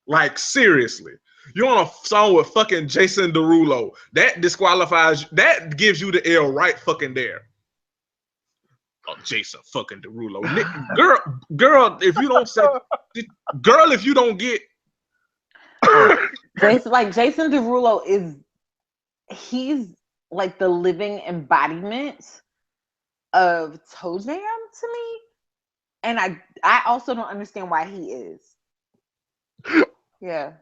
Like, seriously. You're on a song with fucking Jason Derulo. That disqualifies, that gives you the L right fucking there. Oh, Jason fucking Derulo. Girl, if you don't say, girl, if you don't get. Jason Derulo he's like the living embodiment of Toe Jam to me. And I also don't understand why he is. Yeah.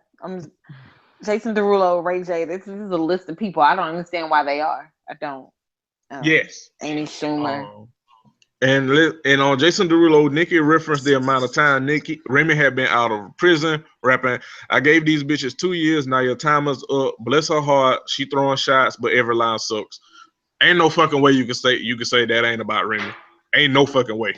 Jason Derulo, Ray J. This is a list of people. I don't understand why they are. I don't. Yes. Amy Schumer. And on Jason Derulo, Nicki referenced the amount of time Remy had been out of prison rapping. "I gave these bitches 2 years. Now your time is up. Bless her heart. She throwing shots, but every line sucks." Ain't no fucking way you can say that ain't about Remy. Ain't no fucking way.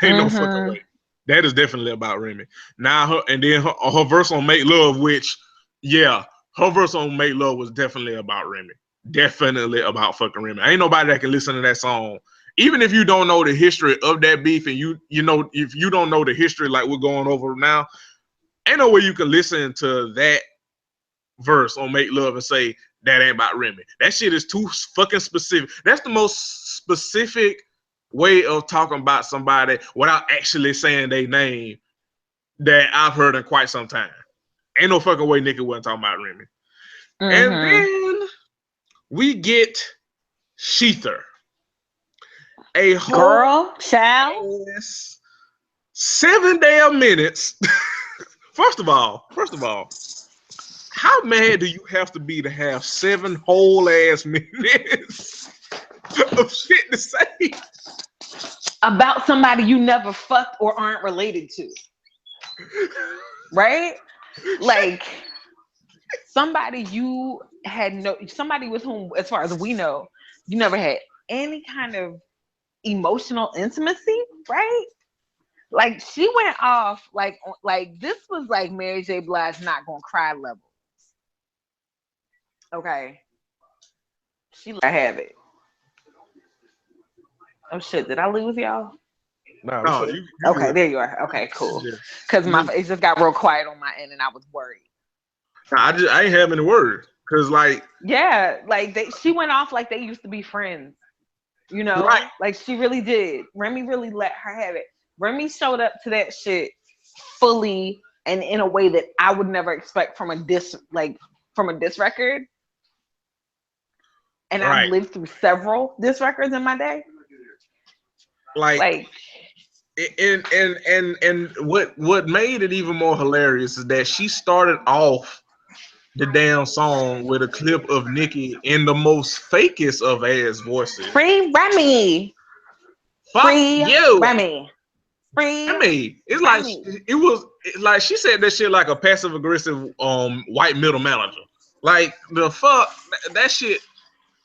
Ain't no fucking way. That is definitely about Remy. Now her verse on "Make Love," which, yeah, her verse on "Make Love" was definitely about Remy. Definitely about fucking Remy. Ain't nobody that can listen to that song, even if you don't know the history of that beef, and you know, if you don't know the history like we're going over now, ain't no way you can listen to that verse on "Make Love" and say that ain't about Remy. That shit is too fucking specific. That's the most specific way of talking about somebody without actually saying their name that I've heard in quite some time. Ain't no fucking way Nicki wasn't talking about Remy. And then we get Sheether. A whole girl, child. 7 damn minutes. First of all, how mad do you have to be to have 7 whole ass minutes of shit to say about somebody you never fucked or aren't related to? Right? Like somebody with whom, as far as we know, you never had any kind of emotional intimacy, right? Like she went off like this was like Mary J. Blige Not Gonna Cry levels. Okay. She let her have it. Oh shit, did I lose y'all? No, okay, there you are. Okay, cool. Because it just got real quiet on my end, and I was worried. I ain't have any words, cause like she went off like they used to be friends, you know, right. Like she really did. Remy really let her have it. Remy showed up to that shit fully and in a way that I would never expect from a diss record. and I've lived through several diss records in my day. Like and what made it even more hilarious is that she started off the damn song with a clip of Nicki in the most fakest of ass voices. Free Remy. Fuck Free you. Remy. Free Remy. It's Remy. like it was like she said that shit like a passive aggressive white middle manager. Like the fuck that shit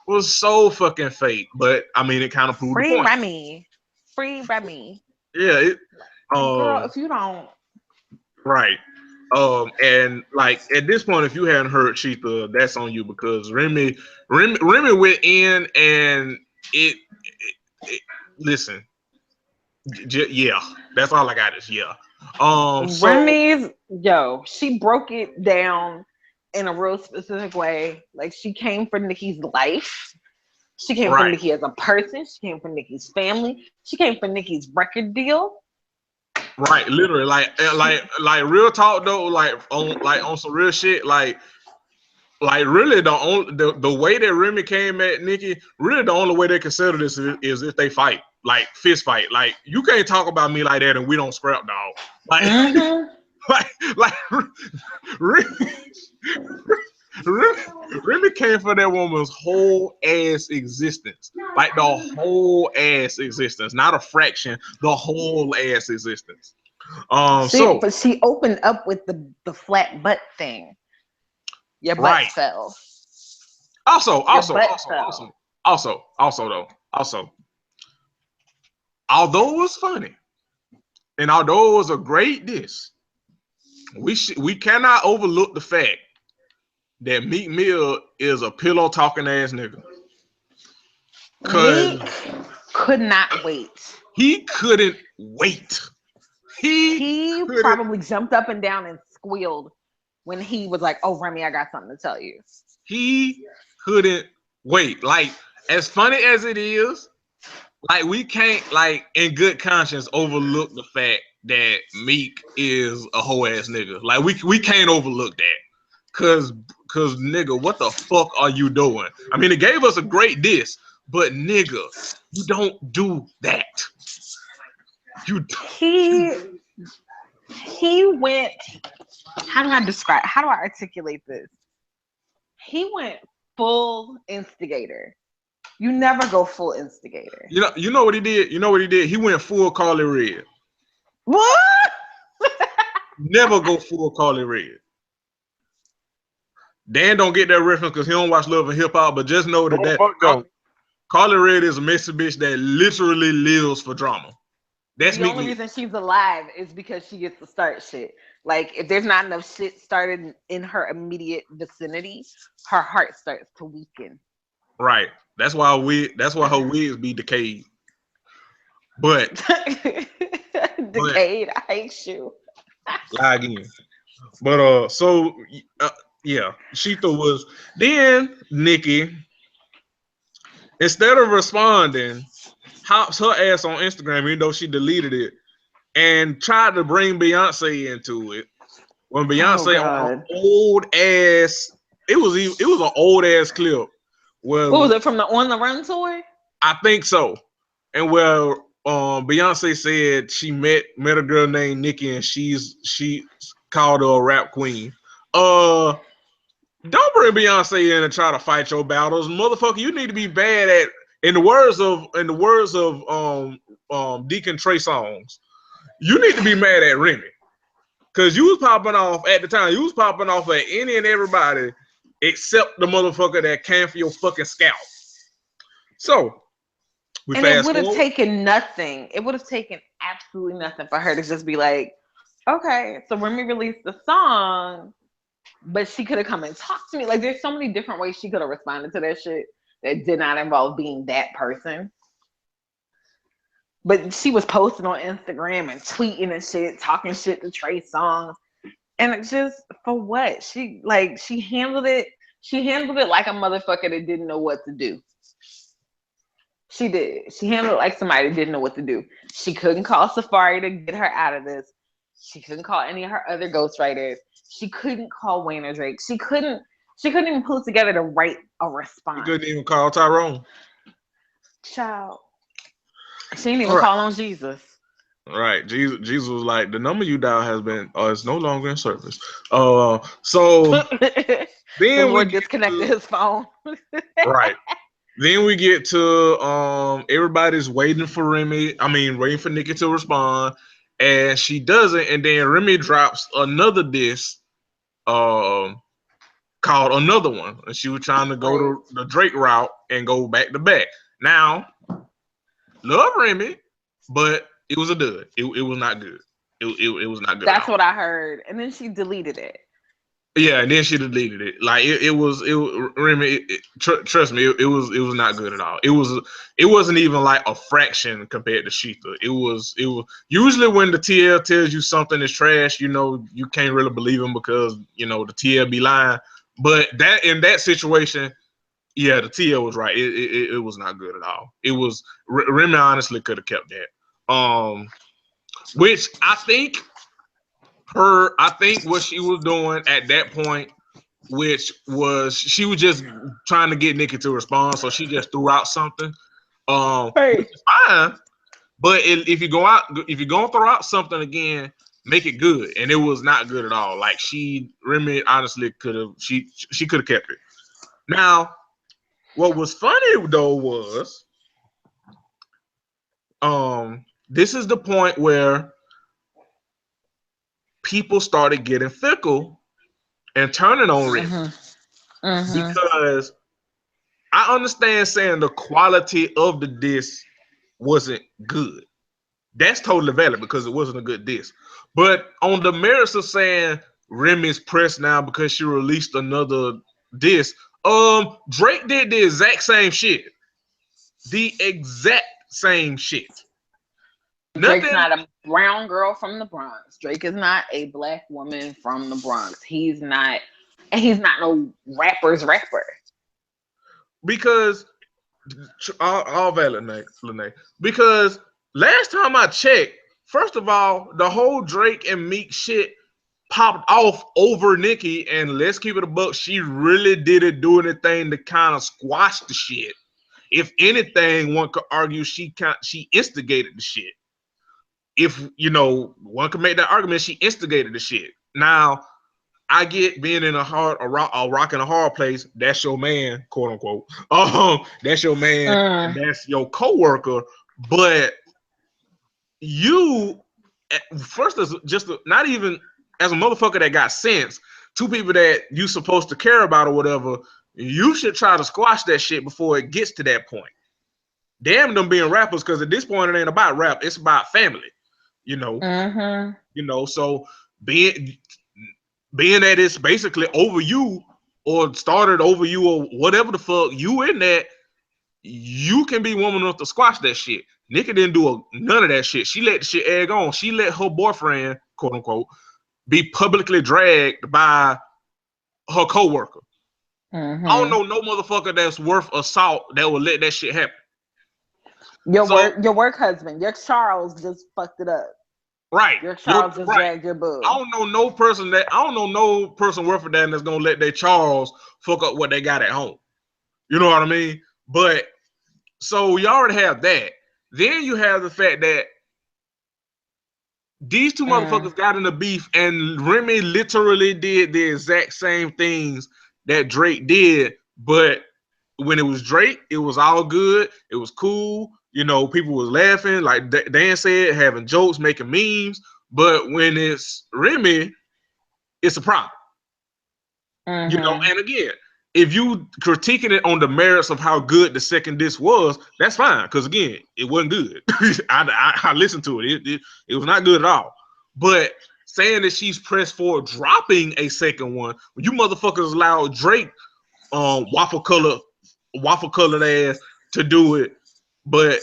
was so fucking fake. But I mean it kind of proved the point. Remy. Free Remy. Yeah, girl, if you don't right. And like at this point, if you hadn't heard Cheetah, that's on you because Remy went in and it listen, yeah, that's all I got is yeah. Remy's she broke it down in a real specific way. Like she came for Nicki's life. She came for Nicki as a person. She came for Nicki's family. She came for Nicki's record deal. Right, literally, like real talk though, like on some real shit, like really the way that Remy came at Nicki, really the only way they consider this is if they fight, like fist fight. Like you can't talk about me like that and we don't scrap, dog. Like, like Remy came for that woman's whole ass existence, like the whole ass existence, not a fraction, the whole ass existence. But she opened up with the flat butt thing. Your butt fell. Also, although it was funny, and although it was a great diss, we cannot overlook the fact that Meek Mill is a pillow talking ass nigga. Meek could not wait. He couldn't wait. He probably jumped up and down and squealed when he was like, "Oh, Remy, I got something to tell you." He couldn't wait. Like, as funny as it is, like we can't, like, in good conscience, overlook the fact that Meek is a hoe ass nigga. Like, we can't overlook that. Cause nigga, what the fuck are you doing? I mean, it gave us a great diss, but nigga, you don't do that. He went. How do I articulate this? He went full instigator. You never go full instigator. You know what he did? He went full Carly Red. What? Never go full Carly Red. Dan don't get that reference because he don't watch Love and Hip Hop, but just know that Carly Red is a messy bitch that literally lives for drama. That's the only reason she's alive is because she gets to start shit. Like if there's not enough shit started in her immediate vicinity, her heart starts to weaken. Right. That's why her wigs be decayed. But decayed, I hate you. Lie again. But yeah, Sheetha was then Nicki. Instead of responding, hops her ass on Instagram, even though she deleted it, and tried to bring Beyonce into it. When Beyonce on an old ass, it was an old ass clip. What was it from the On the Run tour? I think so. And where Beyonce said she met a girl named Nicki and she called her a rap queen. Don't bring Beyonce in and try to fight your battles, motherfucker. You need to be bad at. In the words of Deacon Trey songs, you need to be mad at Remy, cause you was popping off at the time. You was popping off at any and everybody except the motherfucker that came for your fucking scalp. So it would have taken nothing. It would have taken absolutely nothing for her to just be like, okay, so Remy released the song. But she could have come and talked to me. Like, there's so many different ways she could have responded to that shit that did not involve being that person. But she was posting on Instagram and tweeting and shit, talking shit to Trey Songz. And it's just, for what? She handled it. She handled it like a motherfucker that didn't know what to do. She did. She handled it like somebody that didn't know what to do. She couldn't call Safari to get her out of this. She couldn't call any of her other ghostwriters. She couldn't call Wayne or Drake. She couldn't even put together the right a He response. couldn't even call Tyrone. Child. She didn't All even right. call on Jesus. Right. Jesus was like, the number you dial has been, it's no longer in service. So The then we Lord get disconnected to, his phone. right. Then we get to everybody's waiting for Remy. I mean, waiting for Nikki to respond, and she doesn't. And then Remy drops another diss, called Another One, and she was trying to go Right. to the Drake route and go back to back. Now, love Remy, but it was a dud. It was not good. It was not good at That's all. what I heard. And then she deleted it. Yeah, and then she deleted it. Like it was Remy. Trust me, it was not good at all. It wasn't even like a fraction compared to Sheetha. It was usually when the TL tells you something is trash, you can't really believe him because the TL be lying. But that in that situation, yeah, the TL was right. It was not good at all. It was Remy honestly could have kept that. Which I think what she was doing at that point, which was she was just trying to get Nikki to respond, so she just threw out something, which Right. is fine. But if you're gonna throw out something again, make it good, and it was not good at all. Like Remy honestly could have she could have kept it. Now, what was funny though was, this is the point where people started getting fickle and turning on Remy because I understand saying the quality of the disc wasn't good. That's totally valid because it wasn't a good disc. But on the merits of saying Remy's pressed now because she released another disc, Drake did the exact same shit. The exact same shit. Drake's Nothing. not a brown girl from the Bronx. Drake is not a black woman from the Bronx. He's not, and he's not no rapper's rapper. Because all valid, Lene. Because last time I checked, first of all, the whole Drake and Meek shit popped off over Nicki, and let's keep it a buck. She really didn't do anything to kind of squash the shit. If anything, one could argue she instigated the shit. If one could make that argument, she instigated the shit. Now, I get being in a rock and a hard place. That's your man, quote unquote. That's your man. And that's your coworker. But you, first, as just not even as a motherfucker that got sense, two people that you supposed to care about or whatever. You should try to squash that shit before it gets to that point. Damn them being rappers, because at this point it ain't about rap. It's about family. So being that it's basically over you or started over you or whatever the fuck you in that, you can be woman enough to squash that shit. Nicki didn't do none of that shit. She let the shit egg on. She let her boyfriend, quote unquote, be publicly dragged by her coworker. I don't know no motherfucker that's worth assault that would let that shit happen. Your work husband, your Charles just fucked it up. Right. Your Charles just dragged your boo. I don't know no person worth of that that's gonna let their Charles fuck up what they got at home. You know what I mean? But so you already have that. Then you have the fact that these two motherfuckers got in a beef, and Remy literally did the exact same things that Drake did. But when it was Drake, it was all good. It was cool. People was laughing, like Dan said, having jokes, making memes. But when it's Remy, it's a problem. And again, if you critiquing it on the merits of how good the second disc was, that's fine. Because again, it wasn't good. I listened to it. It was not good at all. But saying that she's pressed for dropping a second one, when you motherfuckers allowed Drake, waffle colored ass to do it, but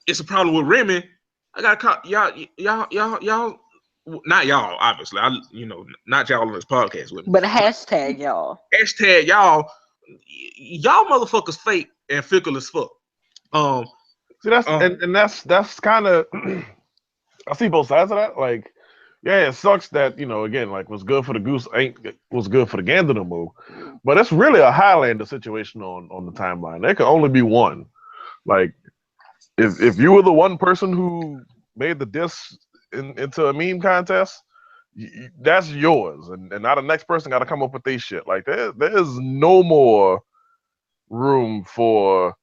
it's a problem with Remy. I got caught. Y'all. Not y'all, obviously. Not y'all on this podcast with me. But hashtag y'all. Hashtag y'all. Y'all motherfuckers fake and fickle as fuck. See, that's kind of. I see both sides of that. Like, Yeah, it sucks that, again, like what's good for the goose ain't what's good for the gander no more. But it's really a Highlander situation on the timeline. There can only be one. Like if you were the one person who made the disc into a meme contest, that's yours, and now the next person got to come up with their shit. Like there's no more room for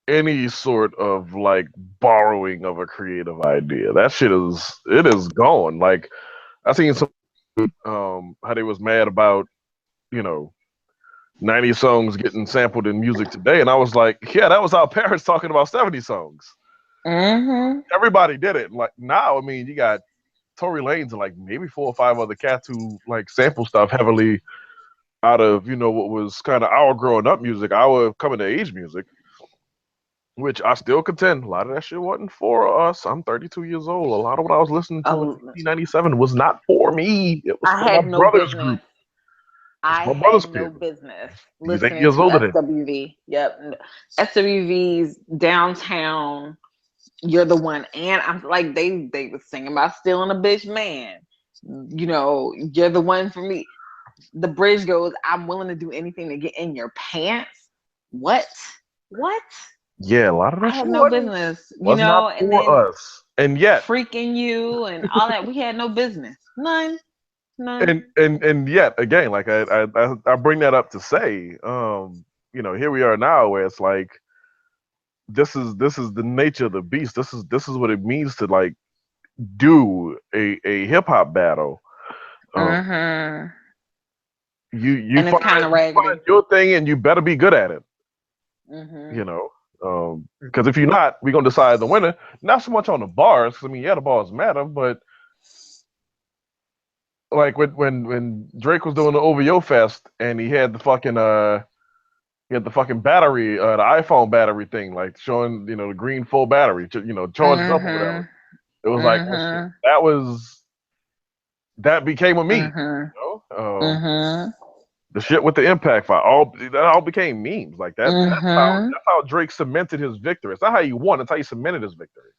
any sort of like borrowing of a creative idea. That shit is gone. Like I seen some how they was mad about you know 90 songs getting sampled in music today, and I was like, yeah, that was our parents talking about 70 songs. Mm-hmm. Everybody did it. Like now, I mean, you got Tory Lanez and like maybe 4 or 5 other cats who like sample stuff heavily out of what was kind of our growing up music, our coming to age music, which I still contend a lot of that shit wasn't for us. I'm 32 years old. A lot of what I was listening to in Um, 1997 was not for me. It was I for my had no brother's business. group. It's I my brother's had no people. business He's 8 listening years to older than. SWV. Yep. SWV's Downtown, You're the One. And I'm like, they was singing about stealing a bitch man. You're the one for me. The bridge goes, I'm willing to do anything to get in your pants. What? Yeah, a lot of I that had shit no business, was not and then for us. And yet, freaking you and all that. We had no business. None. and yet again, like I bring that up to say, here we are now where it's like this is the nature of the beast. This is what it means to like do a hip hop battle. Um, Mm-hmm. you And it's find kind of you find raggedy. your thing, and you better be good at it. Mm-hmm. You know, because if you're not, we're gonna decide the winner. Not so much on the bars. 'Cause, I mean, yeah, the bars matter, but like when Drake was doing the OVO Fest and he had the fucking battery, the iPhone battery thing, like showing the green full battery, charged up or whatever. Mm-hmm. It was like that shit. Mm-hmm. That became a meme. Mm-hmm. Um, Mm-hmm. the shit with the impact file, that all became memes. Like that. Mm-hmm. That's how Drake cemented his victory. It's not how he won. It's how he cemented his victory.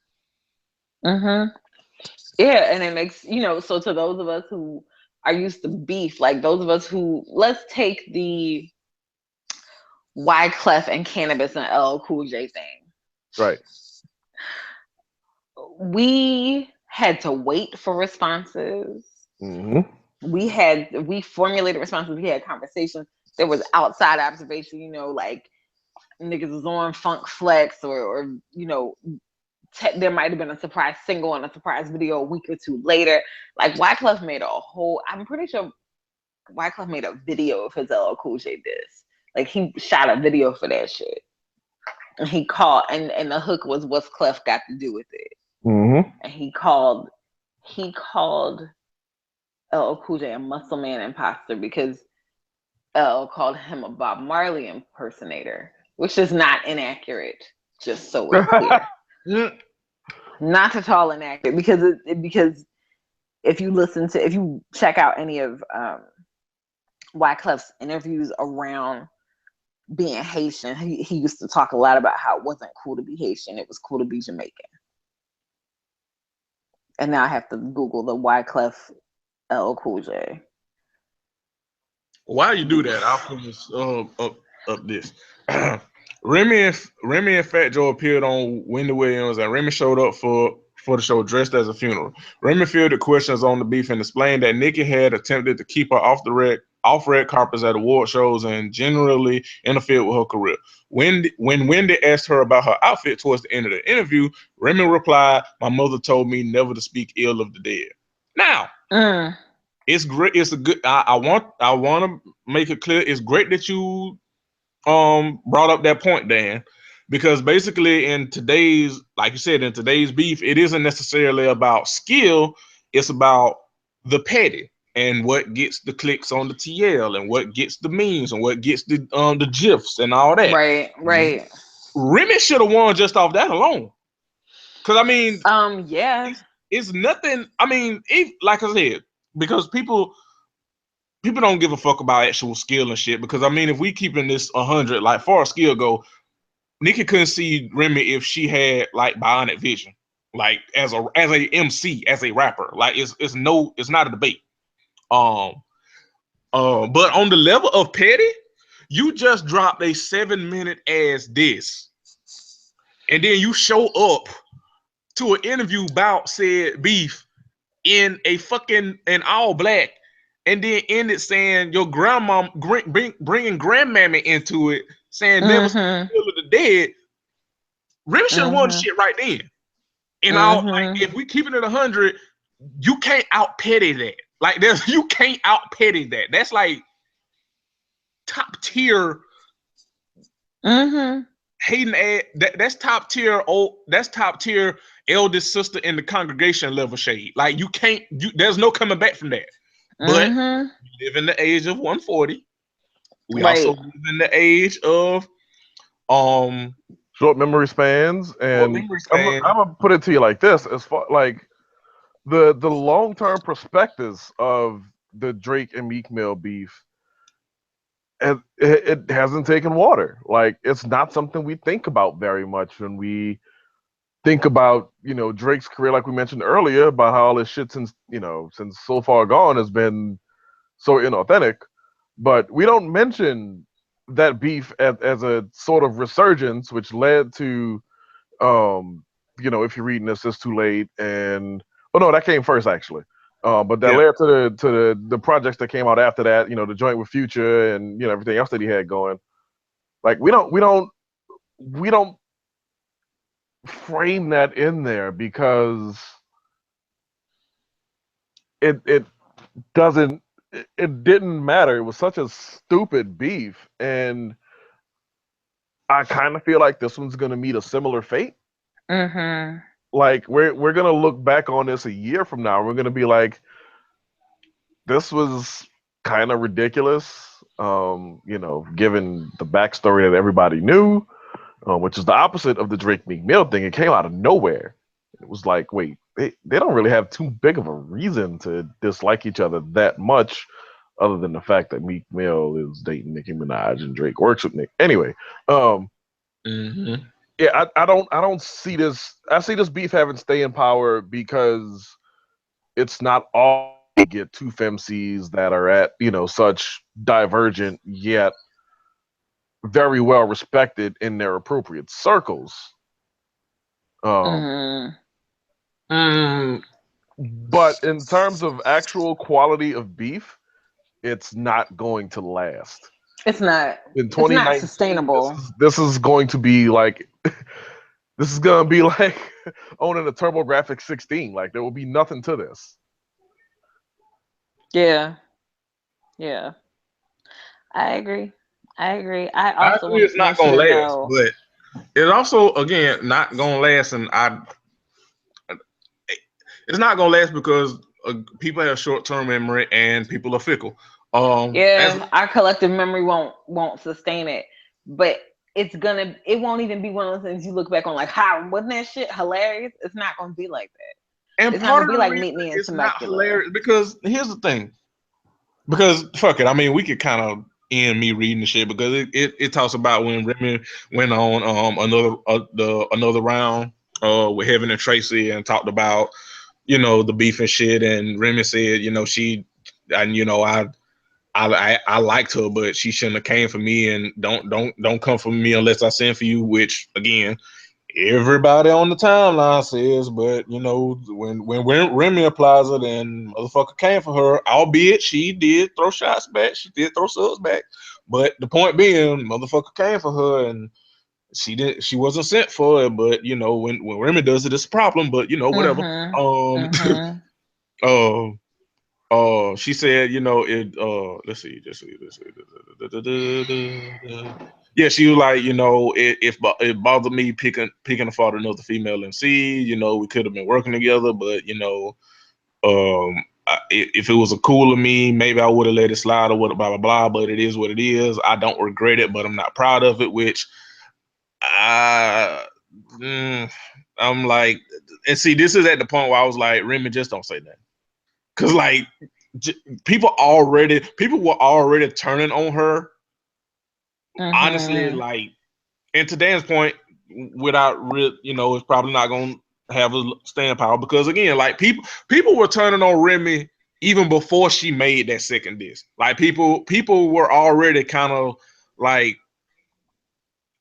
Mm-hmm. Yeah, and it makes, so to those of us who are used to beef, like those of us who, let's take the Wyclef and Cannabis and LL Cool J thing. Right. We had to wait for responses. Mm-hmm. We formulated responses. We had conversations. There was outside observation, like niggas was on Funk Flex or there might have been a surprise single and a surprise video a week or two later. Like Wyclef made I'm pretty sure Wyclef made a video of his LL Cool J diss. Like he shot a video for that shit. And he called and the hook was what's Clef got to do with it. Mm-hmm. And he called LL Cool J a muscle man imposter because LL called him a Bob Marley impersonator, which is not inaccurate, just so we're clear. Not at all inaccurate because if you check out any of Wyclef's interviews around being Haitian, he used to talk a lot about how it wasn't cool to be Haitian, it was cool to be Jamaican. And now I have to Google the Wyclef LL Cool J. While you do that, I'll put this up this. Remy and Fat Joe appeared on Wendy Williams, and Remy showed up for the show dressed as a funeral. Remy fielded questions on the beef and explained that Nikki had attempted to keep her off red carpets at award shows and generally interfered with her career. When Wendy asked her about her outfit towards the end of the interview, Remy replied, "My mother told me never to speak ill of the dead." Now, it's great. It's a good. I want to make it clear. It's great that you brought up that point, Dan, because basically in today's, like you said, in today's beef, it isn't necessarily about skill. It's about the petty and what gets the clicks on the TL and what gets the memes and what gets the gifs and all that. Right. Remy should have won just off that alone. Cause I mean, yeah, it's nothing. I mean, like I said, because people don't give a fuck about actual skill and shit. Because I mean, if we keeping this 100, like far as skill go, Nikki couldn't see Remy if she had like bionic vision. like as a MC, as a rapper. Like it's not a debate. Um, but on the level of petty, you just dropped a 7-minute ass diss, and then you show up to an interview about said beef in all black, and then end it saying your grandma bringing grandmammy into it, saying never seen the Mm-hmm. Bill of the Dead. Remy should have won the Mm-hmm. shit right then. And all like Mm-hmm. if we keep it at 100, you can't out petty that. Like there's you can't out petty that. That's like top tier Mm-hmm. hating that's top tier that's top tier eldest sister in the congregation level shade. Like there's no coming back from that. But Mm-hmm. we live in the age of 140. We also Right. live in the age of um Short memory spans, short and memory I'm span. gonna put it to you like this: as far like the long term perspectives of the Drake and Meek Mill beef, it hasn't taken water. Like it's not something we think about very much when we think about Drake's career, like we mentioned earlier, about how all this shit since So Far Gone has been so inauthentic. But we don't mention that beef as a sort of resurgence, which led to if you're reading this, it's too late. And oh no, that came first actually. But that Yeah. led to the projects that came out after that. The joint with Future and everything else that he had going. Like we don't frame that in there because it doesn't it didn't matter. It was such a stupid beef, and I kind of feel like this one's gonna meet a similar fate. Mm-hmm. Like we're gonna look back on this a year from now. We're gonna be like, this was kind of ridiculous. Given the backstory that everybody knew, which is the opposite of the Drake Meek Mill thing. It came out of nowhere. It was like, wait, they don't really have too big of a reason to dislike each other that much, other than the fact that Meek Mill is dating Nicki Minaj and Drake works with Nick. Anyway, um, Mm-hmm. yeah, I don't see this. I see this beef having staying power because it's not all get two femcs that are at such divergent yet very well respected in their appropriate circles. Um, Mm-hmm. Mm, but in terms of actual quality of beef, it's not going to last. It's not. In It's not 2019, this sustainable. is this is going to be like this is gonna be like owning a TurboGrafx 16. Like there will be nothing to this. Yeah. Yeah. I agree. I agree. I I also agree it's not want you gonna to last, know. but it's also again not gonna last, and it's not gonna last because people have short term memory and people are fickle. As Yeah, our collective memory won't sustain it, but it won't even be one of those things you look back on like, how wasn't that shit hilarious? It's not gonna be like that. and It's not part gonna of be the like reason Meet Me in it's not Temecula. hilarious because here's the thing. Because fuck it, I mean we could kind of end me reading the shit because it talks about when Remy went on another round with Heaven and Tracy and talked about the beef and shit, and Remy said she and I liked her, but she shouldn't have came for me, and don't come for me unless I send for you. Which again, everybody on the timeline says, but when Remy applies it, then motherfucker came for her. Albeit she did throw shots back, she did throw subs back, but the point being, motherfucker came for her, and she wasn't sent for it. But when Remy does it, it's a problem. But whatever. Mm-hmm. Um, Mm-hmm. uh, she said, it. Let's see. Yeah, she was like, it bothered me picking apart another female MC. We could have been working together, but if it was a cool of me, maybe I would have let it slide or what, blah blah blah. But it is what it is. I don't regret it, but I'm not proud of it. Which I, I'm like, and see, this is at the point where I was like, Remy, just don't say that. Cause like people were already turning on her. Honestly, Mm-hmm. like, and to Dan's point, without real, it's probably not going to have a staying power because again, like people were turning on Remy even before she made that second disc. Like people were already kind of like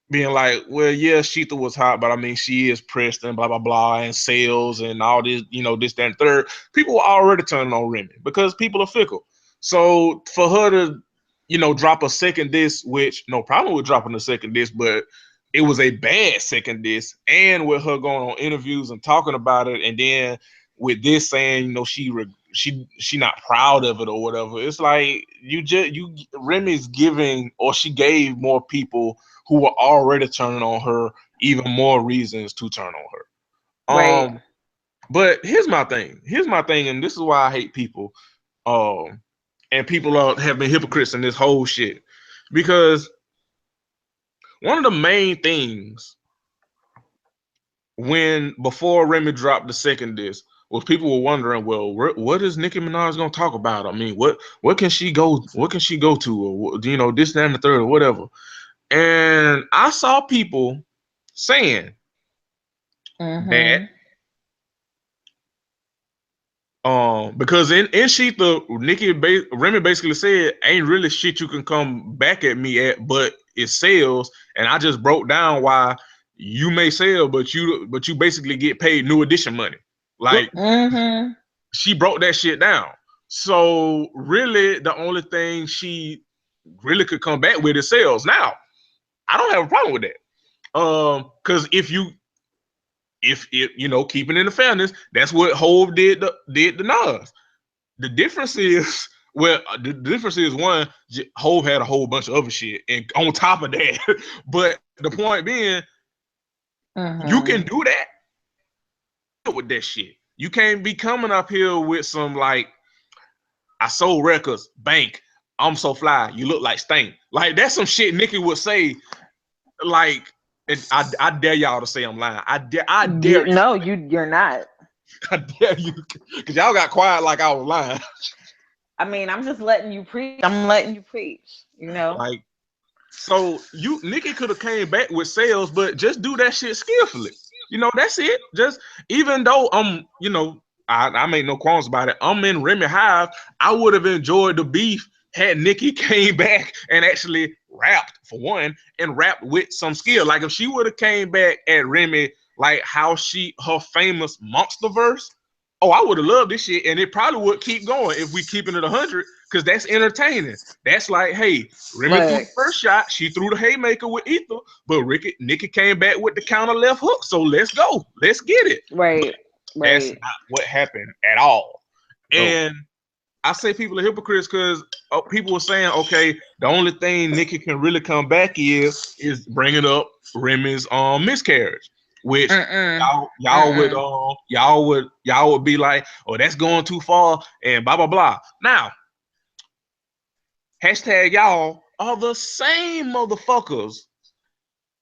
being like, well, yeah, Sheetha was hot, but I mean, she is pressed and blah blah blah, and sales and all this, this, that, and third. People were already turning on Remy because people are fickle. So for her to, drop a second disc, which no problem with dropping a second disc, but it was a bad second disc, and with her going on interviews and talking about it, and then with this saying, she not proud of it or whatever. It's like Remy's giving, or she gave more people who were already turning on her even more reasons to turn on her. Right. But here's my thing, and this is why I hate people. And people have been hypocrites in this whole shit because one of the main things before Remy dropped the second disc was people were wondering, well, what is Nicki Minaj gonna talk about? I mean, what can she go to, or this, that, and the third, or whatever. And I saw people saying that because in Sheetha, Remy basically said, ain't really shit you can come back at me at, but it sells. And I just broke down why you may sell, but you basically get paid new edition money. Like she broke that shit down. So really the only thing she really could come back with is sales. Now, I don't have a problem with that. Because if keeping in the fairness, that's what Hove did to Nas. The difference is, the difference is one, Hove had a whole bunch of other shit, and on top of that, but the point being, you can do that with that shit. You can't be coming up here with some like, I sold records, bank, I'm so fly, you look like Stank. Like that's some shit Nicki would say. Like, I dare y'all to say I'm lying. I dare you. No, you're not. I dare you, because y'all got quiet like I was lying. I mean, I'm just letting you preach. I'm letting you preach. Like, so Nicki could have came back with sales, but just do that shit skillfully. That's it. Just even though I make no qualms about it. I'm in Remy Hive. I would have enjoyed the beef had Nicki came back and actually rapped for one, and rapped with some skill. Like if she would have came back at Remy, like how her famous monster verse. Oh, I would have loved this shit, and it probably would keep going if we keeping it 100, because that's entertaining. That's like, hey, Remy threw the first shot, she threw the haymaker with Ether, but Nicki came back with the counter left hook. So let's go, let's get it. Right. That's not what happened at all. And I say people are hypocrites because people were saying, okay, the only thing Nicki can really come back is bringing up Remy's miscarriage, which y'all would be like, oh, that's going too far and blah blah blah. Now, hashtag y'all are the same motherfuckers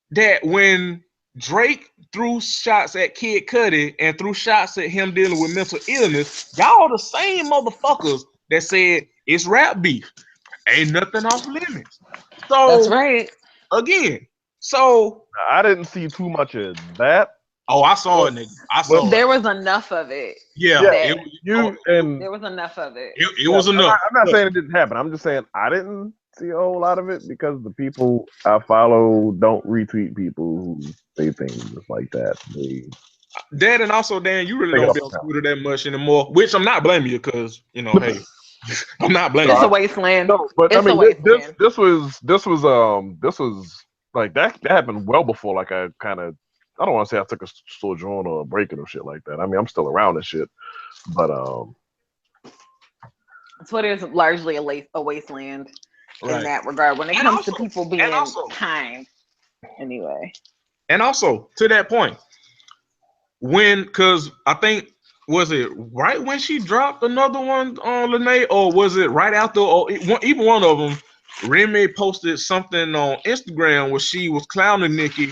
that when Drake threw shots at Kid Cudi and threw shots at him dealing with mental illness, y'all the same motherfuckers that said it's rap beef, ain't nothing off limits. So that's right. Again, so I didn't see too much of that. Oh, I saw it, nigga. I saw there was enough of it. Yeah, there was enough of it. It was enough. I'm not saying it didn't happen. I'm just saying I didn't see a whole lot of it because the people I follow don't retweet people who say things like that. That, and also, Dan, you really don't be on Twitter that much anymore, which I'm not blaming you because, hey, I'm not blaming you. It's a wasteland. No, but I mean, this was like that happened well before, like I don't want to say I took a sojourn or a break or shit like that. I mean, I'm still around and shit, but Twitter is largely a wasteland in that regard when it comes to people being kind. Anyway, and also to that point, because I think, was it right when she dropped another one on Lene, or was it right after, or even one of them? Remy posted something on Instagram where she was clowning Nicki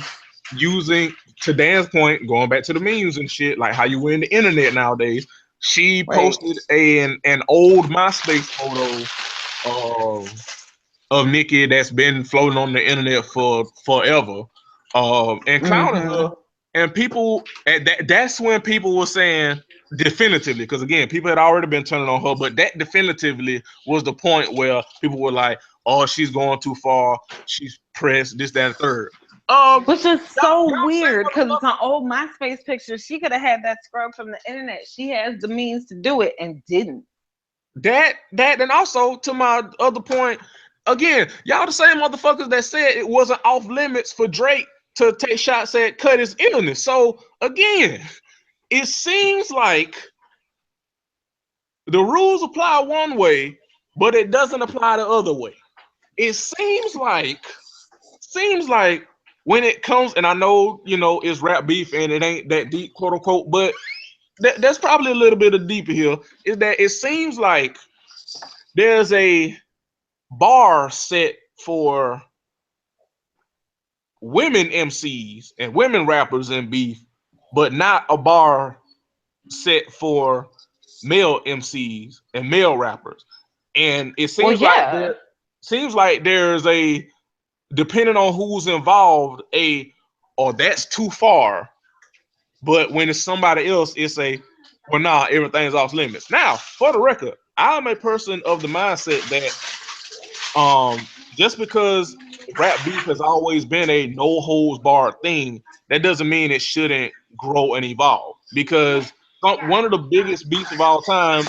using, to Dan's point, going back to the memes and shit, like how you win the internet nowadays. She posted an old MySpace photo of Nicki that's been floating on the internet for forever, and clowning her And people that's when people were saying definitively, because again, people had already been turning on her, but that definitively was the point where people were like, "Oh, she's going too far. She's pressed this, that, and third." Which is so Y'all say weird what the because fuck. it's an old MySpace picture. She could have had that scrub from the internet. She has the means to do it and didn't. That, and also to my other point, again, y'all the same motherfuckers that said it wasn't off limits for Drake to take shots at Cuddy's illness. So again, it seems like the rules apply one way, but it doesn't apply the other way. It seems like when it comes, and I know it's rap beef and it ain't that deep, quote unquote, but that's probably a little bit of deeper here. Is that it seems like there's a bar set for women MCs and women rappers in beef, but not a bar set for male MCs and male rappers. And it Well, seems like yeah. there's a, depending on who's involved, or that's too far. But when it's somebody else, it's a, well, nah, everything's off limits. Now, for the record, I'm a person of the mindset that just because rap beef has always been a no holds barred thing, that doesn't mean it shouldn't grow and evolve. Because one of the biggest beefs of all time,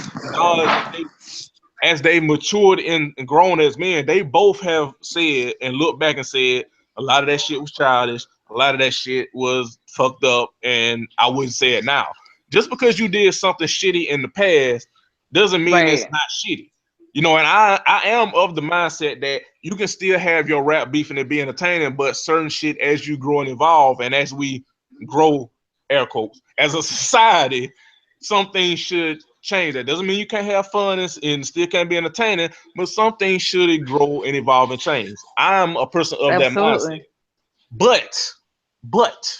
as they matured and grown as men, they both have said and looked back and said a lot of that shit was childish, a lot of that shit was fucked up, and I wouldn't say it now. Just because you did something shitty in the past doesn't mean it's Right. not shitty. And I am of the mindset that you can still have your rap beef and it be entertaining, but certain shit, as you grow and evolve, and as we grow, air quotes, as a society, some things should change. That doesn't mean you can't have fun and still can't be entertaining, but some things should grow and evolve and change. I'm a person of that mindset. Absolutely. But, but,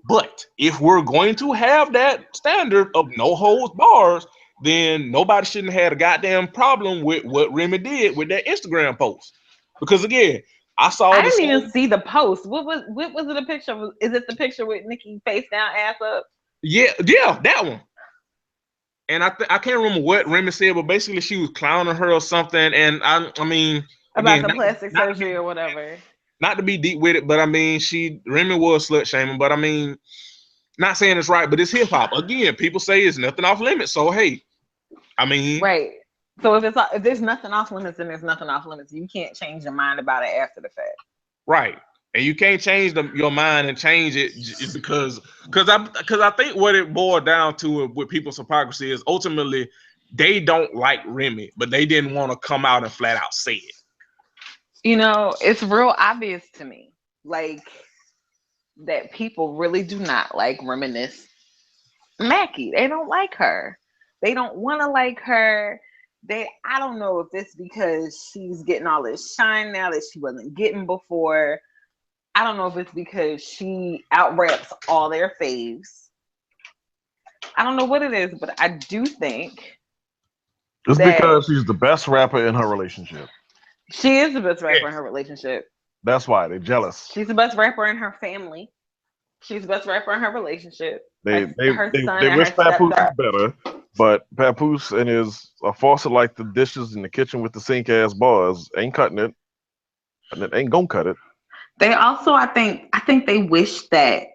but if we're going to have that standard of no holds bars, then nobody shouldn't have had a goddamn problem with what Remy did with that Instagram post. Because again, I saw I the didn't even same. see the post. What was it a picture of? Is it the picture with Nikki face down, ass up? Yeah, that one. And I can't remember what Remy said, but basically she was clowning her or something. And I mean, About again, the plastic not to be surgery or whatever. not to be deep with it, but I mean, Remy was slut shaming, but I mean, not saying it's right, but it's hip hop. Again, people say it's nothing off limits. So hey, I mean, Right. So if there's nothing off limits, then there's nothing off limits. You can't change your mind about it after the fact. right. And you can't change your mind and change it because I think what it boiled down to with people's hypocrisy is ultimately they don't like Remy, but they didn't want to come out and flat out say it. It's real obvious to me, like that people really do not like Reminisce Mackie. They don't like her. They don't want to like her. I don't know if it's because she's getting all this shine now that she wasn't getting before. I don't know if it's because she out raps all their faves. I don't know what it is, but I do think It's that because she's the best rapper in her relationship. she is the best rapper in Yes. her relationship. That's why they're jealous. She's the best rapper in her family. She's the best rapper in her relationship. They they Her they, son they and wish her Papoose was stepdaughter. better, but Papoose and his faucet like the dishes in the kitchen with the sink ass bars ain't cutting it, and it ain't gonna cut it. They also, I think they wish that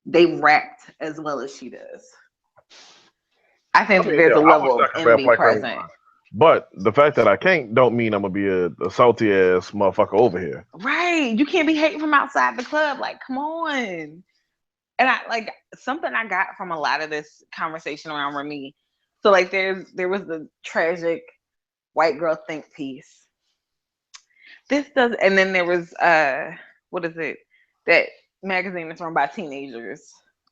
they rapped as well as she does. I I think that mean, yeah, there's a I wish level I of could rap envy like her. present. But the fact that I can't don't mean I'm gonna be a salty ass motherfucker over here. Right. You can't be hating from outside the club. Like, come on. And I like something I got from a lot of this conversation around Remy. So like there was the tragic white girl think piece. This does, and then there was what is it? That magazine that's run by teenagers.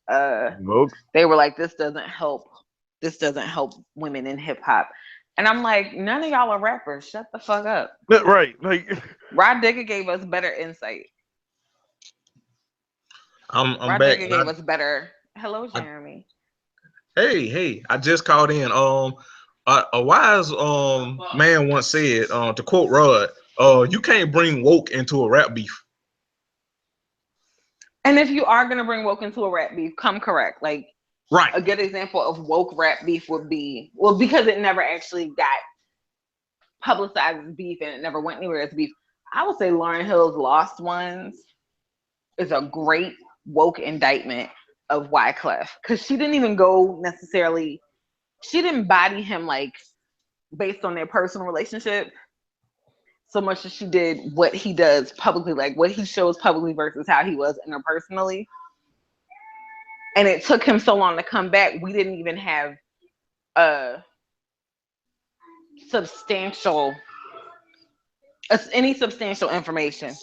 Uh Look, they were like, this doesn't help women in hip hop. And I'm like, none of y'all are rappers. Shut the fuck up. right? Like, Rod Digger gave us better insight. I'm Rod back. Digger gave us better. Hello, I, Jeremy. hey, I just called in. A wise man once said, to quote Rod, you can't bring woke into a rap beef. And if you are gonna bring woke into a rap beef, come correct. Like Right. a good example of woke rap beef would be, well, because it never actually got publicized as beef and it never went anywhere as beef. I would say Lauryn Hill's Lost Ones is a great woke indictment of Wyclef, because she didn't even go necessarily. She didn't body him like based on their personal relationship so much as she did what he does publicly, like what he shows publicly versus how he was interpersonally. And it took him so long to come back. We didn't even have a substantial, any substantial information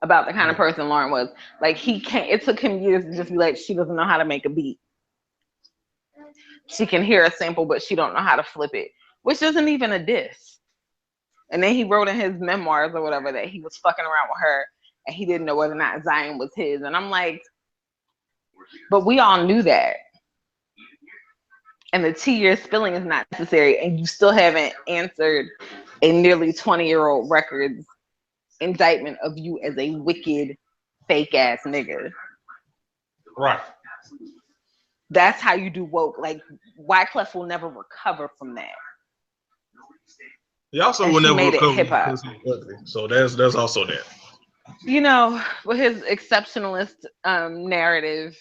about the kind of person Lauren was. Like he can't. It took him years to just be like, she doesn't know how to make a beat. She can hear a sample, but she don't know how to flip it, which isn't even a diss. And then he wrote in his memoirs or whatever that he was fucking around with her and he didn't know whether or not Zion was his. And I'm like, but we all knew that. And the tea you're spilling is not necessary. And you still haven't answered a nearly 20-year-old record's indictment of you as a wicked, fake ass nigga. Right. That's how you do woke. Like, Wyclef will never recover from that. He also will never recover because he's ugly. So there's also that. You know, with his exceptionalist narrative,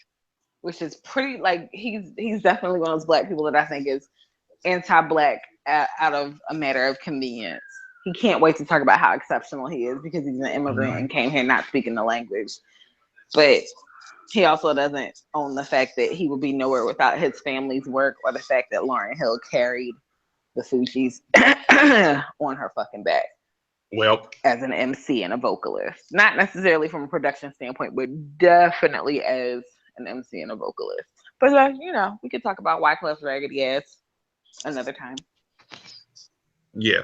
which is pretty, like, he's definitely one of those black people that I think is anti-black out of a matter of convenience. He can't wait to talk about how exceptional he is because he's an immigrant and came here not speaking the language. But he also doesn't own the fact that he would be nowhere without his family's work or the fact that Lauryn Hill carried the Fugees on her fucking back. Well, as an MC and a vocalist. Not necessarily from a production standpoint, but definitely as an MC and a vocalist. But, you know, we could talk about Wyclef's raggedy ass another time. Yeah.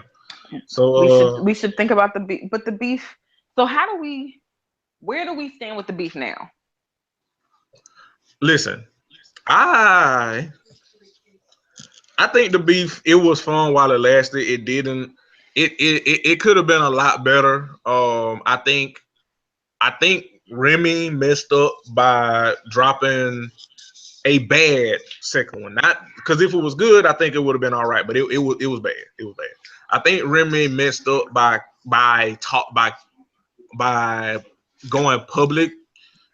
So we should think about the beef. But the beef, so where do we stand with the beef now? Listen, I think the beef, it was fun while it lasted. It didn't. It could have been a lot better. I think Remy messed up by dropping a bad second one. Not because if it was good, I think it would have been all right. But it was bad. It was bad. I think Remy messed up by going public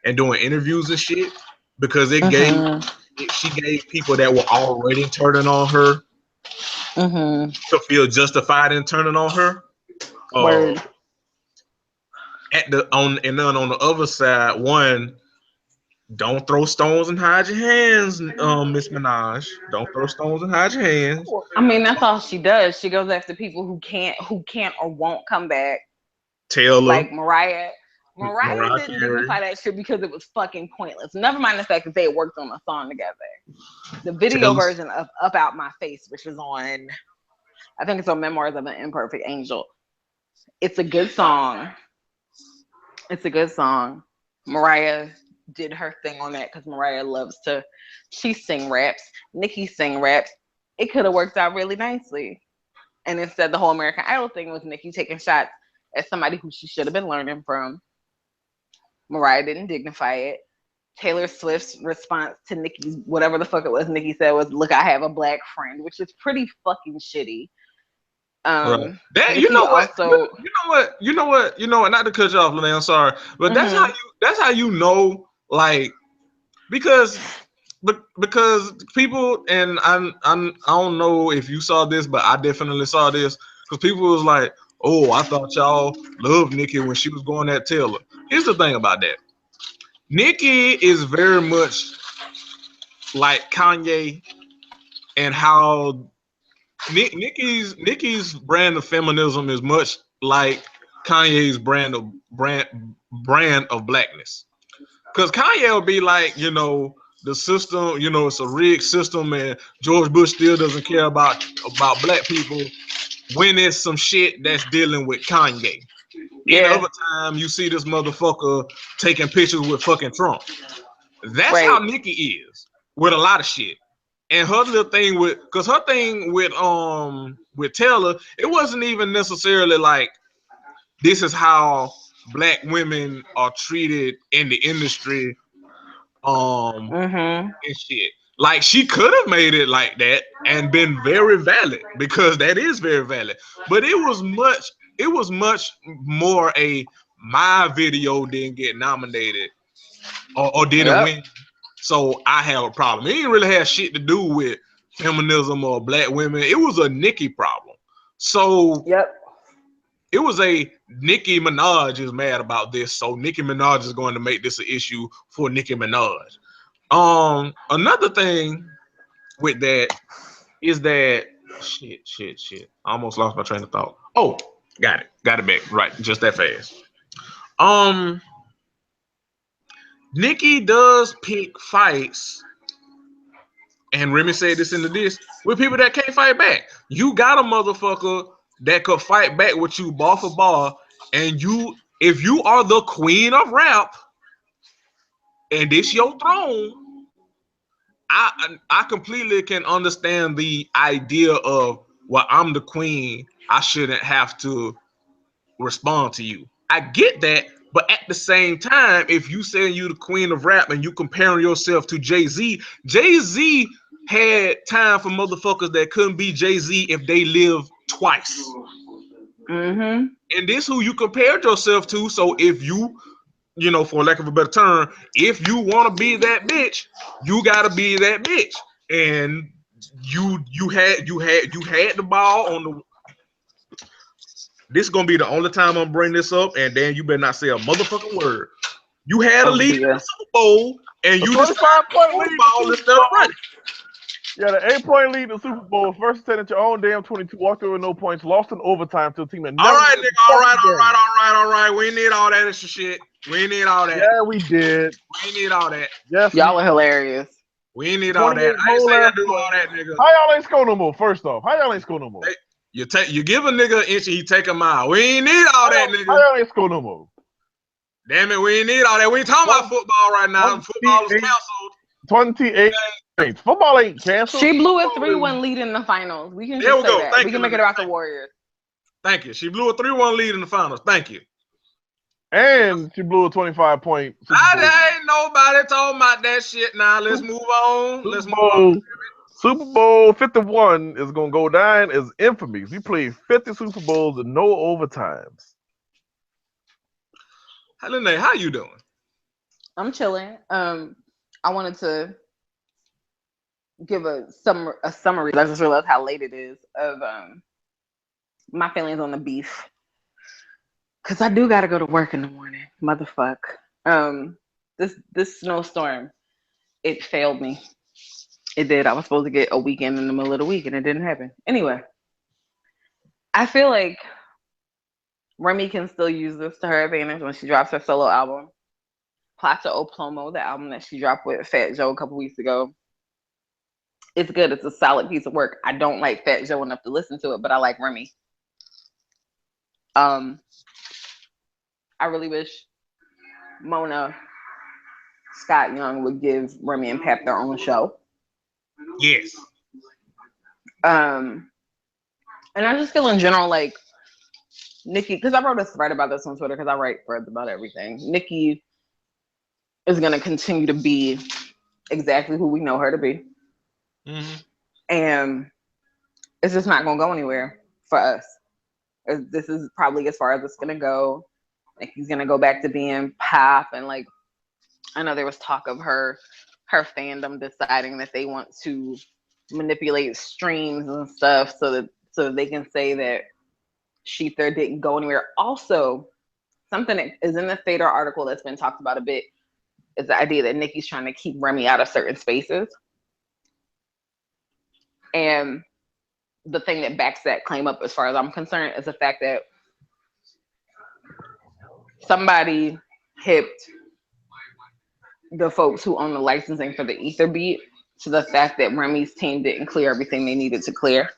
and doing interviews and shit because she gave people that were already turning on her to feel justified in turning on her. Word. And then on the other side, one, don't throw stones and hide your hands, Miss Minaj. Don't throw stones and hide your hands. I mean, that's all she does. She goes after people who can't or won't come back. Taylor, like Mariah didn't dignify that shit because it was fucking pointless. Never mind the fact that they worked on a song together. The video version of Up Out My Face, which was on, I think it's on Memoirs of an Imperfect Angel. It's a good song. Mariah did her thing on that because Mariah loves to, she sing raps. Nicki sing raps. It could have worked out really nicely. And instead, the whole American Idol thing was Nicki taking shots at somebody who she should have been learning from. Mariah didn't dignify it. Taylor Swift's response to Nicki's, whatever the fuck it was, Nicki said was, "Look, I have a black friend," which is pretty fucking shitty. Right. That you know what? Not to cut you off, Lene, I'm sorry, but that's how you know, like, because people, and I don't know if you saw this, but I definitely saw this because people was like, "Oh, I thought y'all loved Nicki when she was going at Taylor." Here's the thing about that: Nicki is very much like Kanye, and how Nicki's brand of feminism is much like Kanye's brand of blackness. Because Kanye will be like, the system, it's a rigged system, and George Bush still doesn't care about black people when it's some shit that's dealing with Kanye. Yeah. And other time you see this motherfucker taking pictures with fucking Trump. That's how Nicki is with a lot of shit. And her little thing with Taylor, it wasn't even necessarily like, this is how black women are treated in the industry, and shit. Like she could have made it like that and been very valid because that is very valid. But it was much more a my video didn't get nominated or didn't win. So I have a problem. It didn't really have shit to do with feminism or black women. It was a Nicki problem. So it was a Nicki Minaj is mad about this. So Nicki Minaj is going to make this an issue for Nicki Minaj. Another thing with that is that shit. I almost lost my train of thought. Oh, got it back. Right, just that fast. Nicki does pick fights, and Remy said this in the diss, with people that can't fight back. You got a motherfucker that could fight back with you bar for bar, and if you are the queen of rap, and this your throne, I completely can understand the idea of, well, I'm the queen, I shouldn't have to respond to you. I get that, but at the same time, if you saying you the queen of rap and you comparing yourself to Jay-Z, Jay-Z had time for motherfuckers that couldn't be Jay-Z if they lived twice. And this who you compared yourself to. So if you for lack of a better term, if you want to be that bitch, you gotta be that bitch. And you had the ball on the. This is gonna be the only time I'm bringing this up, and then you better not say a motherfucking word. You had a lead in the Super Bowl, and you decided to throw the ball instead of running. Yeah, the 8-point lead in the Super Bowl. First set at your own damn 22, walked through with no points, lost in overtime to a team that never. All right, nigga. All right. We need all that extra shit. We need all that. Yeah, we did. We need all that. Yes, y'all are hilarious. We need all that. I ain't saying do all that, nigga. How y'all ain't score no more? First off, how y'all ain't score no more? You give a nigga an inch, he take a mile. We ain't need all that, nigga. How y'all ain't score no more? Damn it, we ain't need all that. We ain't talking about football right now. Football is canceled. 28 points. Football ain't canceled. She blew a 3-1 lead in the finals. We can just say that. We can make it about the Warriors. Thank you. She blew a 3-1 lead in the finals. Thank you. And she blew a 25-point. Ain't nobody talking about that shit now. Let's move on. Super Bowl 51 is going to go down as infamy. We played 50 Super Bowls and no overtimes. Lene, how you doing? I'm chilling. I wanted to give a summary. I just realized how late it is of my feelings on the beef. Cause I do gotta go to work in the morning. Motherfuck. This snowstorm, it failed me. It did. I was supposed to get a weekend in the middle of the week and it didn't happen. Anyway, I feel like Remy can still use this to her advantage when she drops her solo album. Plata o Plomo, the album that she dropped with Fat Joe a couple weeks ago. It's good. It's a solid piece of work. I don't like Fat Joe enough to listen to it, but I like Remy. I really wish Mona Scott Young would give Remy and Pap their own show. Yes. And I just feel in general like Nicki, because I wrote a thread about this on Twitter because I write threads about everything. Nicki is going to continue to be exactly who we know her to be. And it's just not going to go anywhere for us. This is probably as far as it's going to go. Like he's gonna go back to being pop, and like I know there was talk of her fandom deciding that they want to manipulate streams and stuff so that they can say that Sheether didn't go anywhere. Also, something that is in the Fader article that's been talked about a bit is the idea that Nicki's trying to keep Remy out of certain spaces. And the thing that backs that claim up, as far as I'm concerned, is the fact that somebody hipped the folks who own the licensing for the Ether beat to the fact that Remy's team didn't clear everything they needed to clear.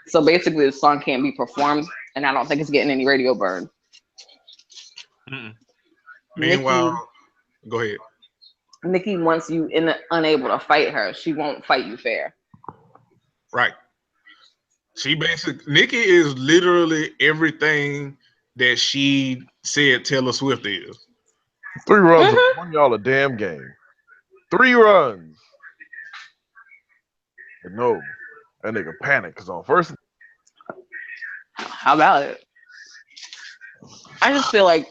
So basically the song can't be performed, and I don't think it's getting any radio burn. Meanwhile, go ahead. Nicki wants you unable to fight her. She won't fight you fair. Right. Nicki is literally everything that she said Taylor Swift is. 3 runs have won y'all a damn game. 3 runs. But no, that nigga panic because on first. How about it? I just feel like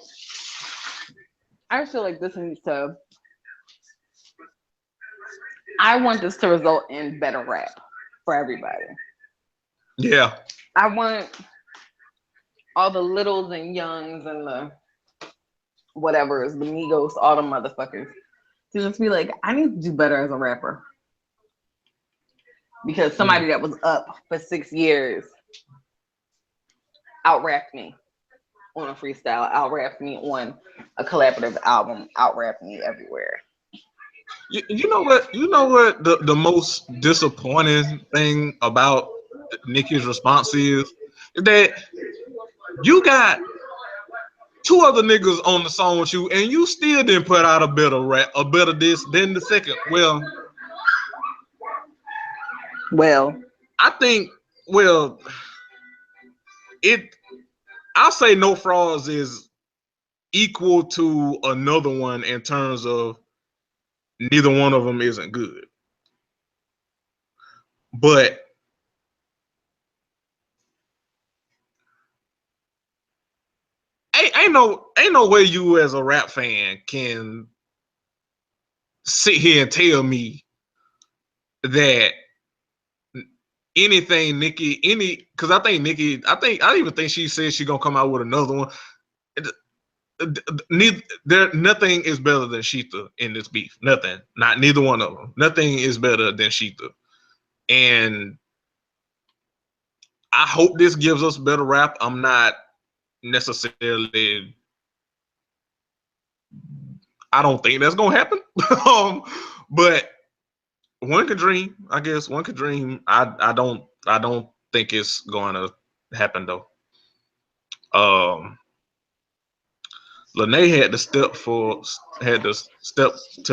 this needs to. I want this to result in better rap for everybody. Yeah. I want all the littles and youngs and the whatever's, the Migos, all the motherfuckers, to just be like, I need to do better as a rapper. Because somebody that was up for 6 years out-rapped me on a freestyle, out-rapped me on a collaborative album, out-rapped me everywhere. You know what? You know what the most disappointing thing about Nicki's response is that you got 2 other niggas on the song with you, and you still didn't put out a better rap, a better this than the second. Well, I think I'll say No Frauds is equal to another one in terms of neither one of them isn't good. But ain't no way you as a rap fan can sit here and tell me that anything Nicki, because I think Nicki, I even think she said she's gonna come out with another one. Nothing is better than Sheeta in this beef. Nothing. Not neither one of them. Nothing is better than Sheeta. And I hope this gives us better rap. I'm not necessarily. I don't think that's gonna happen. But one could dream. I guess one could dream. I don't think it's going to happen though. Lene had to step to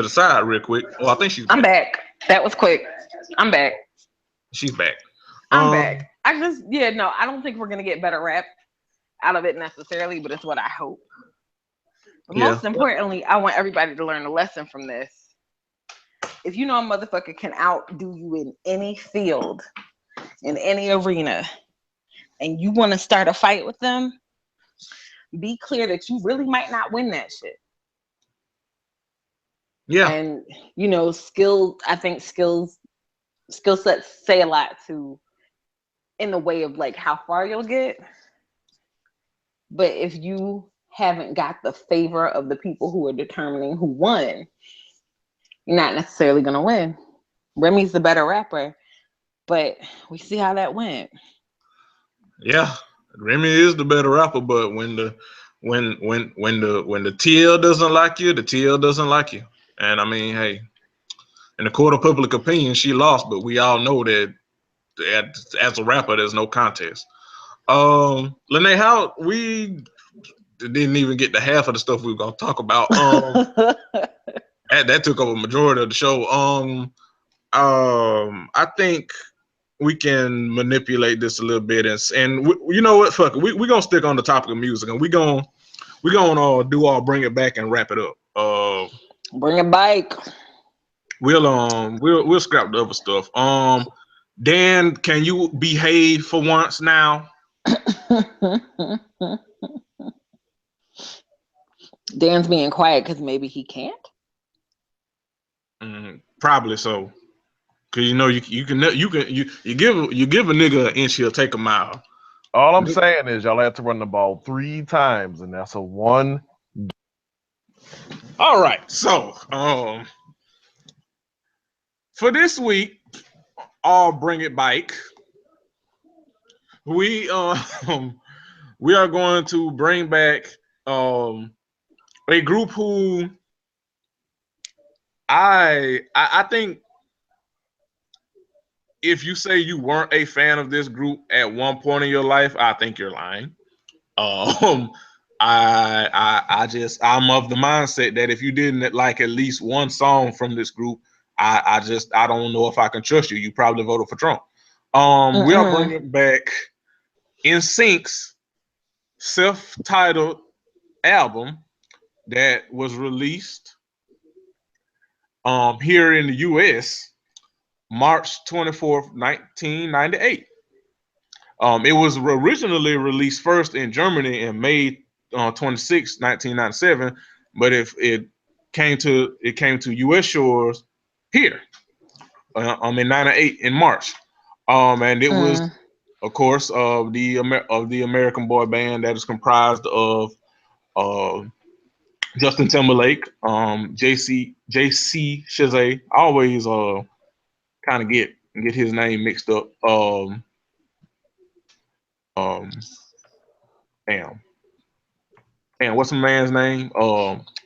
the side real quick. Oh, I think she's back. I'm back. That was quick. I'm back. She's back. I'm back. I don't think we're gonna get better rap out of it necessarily, but it's what I hope. But most importantly, I want everybody to learn a lesson from this. If you know a motherfucker can outdo you in any field, in any arena, and you want to start a fight with them, be clear that you really might not win that shit. Yeah. And I think skill sets say a lot to in the way of like how far you'll get. But if you haven't got the favor of the people who are determining who won, you're not necessarily gonna win. Remy's the better rapper, but we see how that went. Yeah, Remy is the better rapper, but when the TL doesn't like you, the TL doesn't like you. And I mean, hey, in the court of public opinion, she lost, but we all know that as a rapper, there's no contest. Lene, how we didn't even get to half of the stuff we were gonna talk about. That took up a majority of the show. I think we can manipulate this a little bit, and you know what? Fuck it. We're gonna stick on the topic of music, and we're gonna do our bring it back and wrap it up. Bring it back. We'll scrap the other stuff. Dan, can you behave for once now? Dan's being quiet because maybe he can't. Probably so. Cause you give a nigga an inch, he'll take a mile. All I'm saying is y'all have to run the ball 3 times, and that's a 1. All right, so for this week, I'll bring it back. We are going to bring back a group who I think if you say you weren't a fan of this group at one point in your life, I think you're lying. I'm of the mindset that if you didn't like at least one song from this group, I don't know if I can trust you. You probably voted for Trump. We are bringing back NSYNC's self-titled album that was released here in the U.S. March 24th, 1998. It was originally released first in Germany in May 26, 1997, but if it came to U.S. shores here in '98 in March, and it was, of course, the American boy band that is comprised of uh, Justin Timberlake, JC Chazé. I always kind of get his name mixed up. Um, damn. And what's the man's name?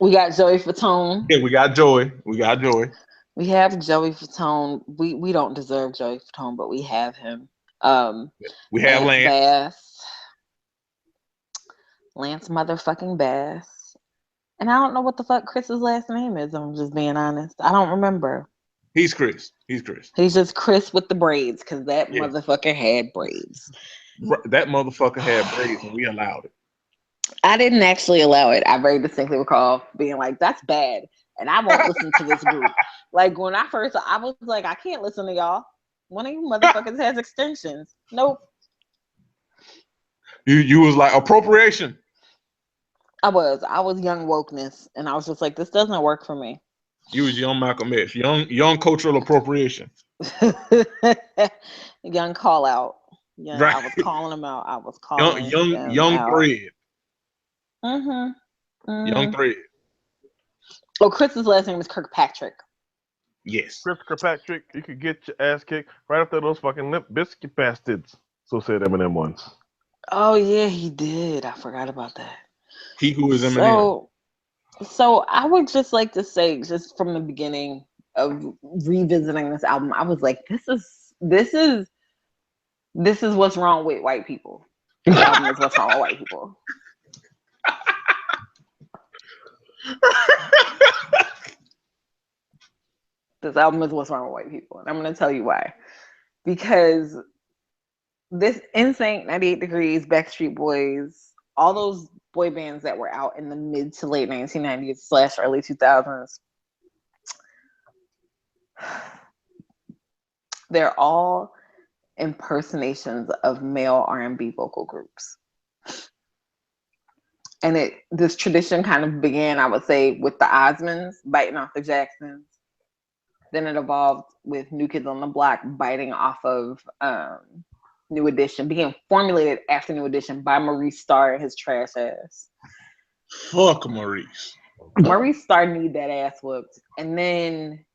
We got Joey Fatone. Yeah, we got Joey. We have Joey Fatone. We don't deserve Joey Fatone, but we have him. We have Lance Bass. Lance motherfucking Bass. And I don't know what the fuck Chris's last name is. I'm just being honest. I don't remember. He's Chris. He's just Chris with the braids, because that motherfucker had braids. That motherfucker had braids, and we allowed it. I didn't actually allow it. I very distinctly recall being like, "That's bad," and I won't listen to this group. Like when I was like, I can't listen to y'all. One of you motherfuckers has extensions. Nope. You was like appropriation. I was young wokeness, and I was just like, this doesn't work for me. You was young Malcolm X, young cultural appropriation. Young call out. Yeah, right. I was calling them out. I was calling young out. Thread. Young Thread. Oh, Chris's last name is Kirkpatrick. Yes. Chris Kirkpatrick, you could get your ass kicked right after those fucking Limp Bizkit bastards. So said Eminem once. Oh yeah, he did. I forgot about that. He who is Eminem. So I would just like to say, just from the beginning of revisiting this album, I was like, this is what's wrong with white people. This album is what's wrong with white people. This album is what's wrong with white people, and I'm going to tell you why. Because this NSYNC, 98 Degrees, Backstreet Boys, all those boy bands that were out in the mid to late 1990s / early 2000s, they're all impersonations of male R&B vocal groups. And this tradition kind of began, I would say, with the Osmonds biting off the Jacksons. Then it evolved with New Kids on the Block biting off of New Edition, being formulated after New Edition by Maurice Starr and his trash ass. Fuck Maurice. Maurice Starr need that ass whooped. And then,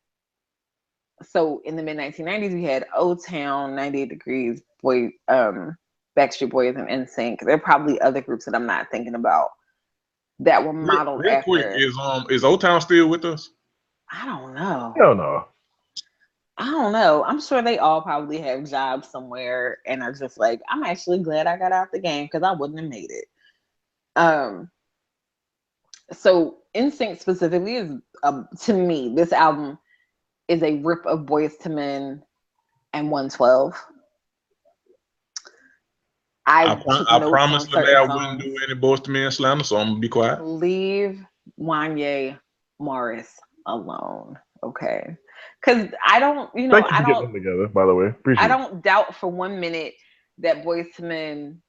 so in the mid 1990s, we had O-Town, 98 Degrees, Backstreet Boys, and NSYNC. There are probably other groups that I'm not thinking about that were modeled real after. Quick, is O-Town still with us? I don't know. Hell no. I don't know. I'm sure they all probably have jobs somewhere and are just like, I'm actually glad I got out the game because I wouldn't have made it. So NSYNC specifically is, to me, this album is a rip of Boyz II Men and 112. I promised them I wouldn't do any Boyz II Men slander, so I'm gonna be quiet. Leave Wanya Morris alone, okay? Because I don't, Thank you for getting them together, by the way. Appreciate I don't doubt for 1 minute that Boyz II Men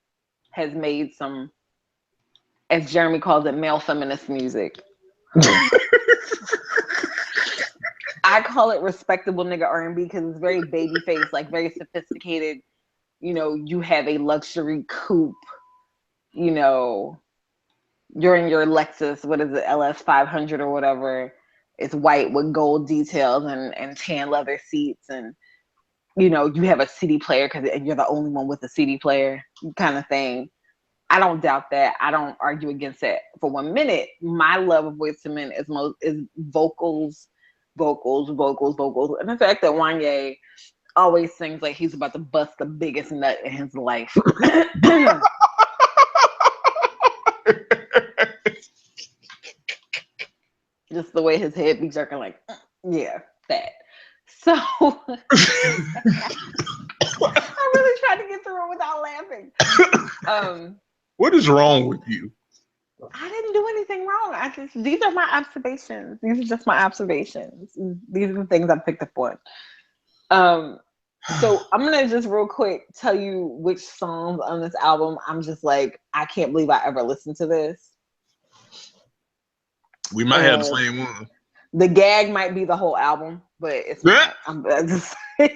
has made some, as Jeremy calls it, male feminist music. I call it respectable nigga R&B because it's very baby face, like very sophisticated. You have a luxury coupe, you're in your Lexus, what is it, LS 500 or whatever. It's white with gold details and tan leather seats, and you have a CD player because you're the only one with a CD player kind of thing. I don't doubt that. I don't argue against that for 1 minute. My love of Boyz II Men is vocals, and the fact that Wanya always sings like he's about to bust the biggest nut in his life. Just the way his head be jerking, like, yeah, that. So I really tried to get through it without laughing. What is wrong with you? I didn't do anything wrong. These are my observations. These are just my observations. These are the things I picked up on. So I'm gonna just real quick tell you which songs on this album I'm just like, I can't believe I ever listened to this. We might have the same one. The gag might be the whole album, but it's not. I just Nah,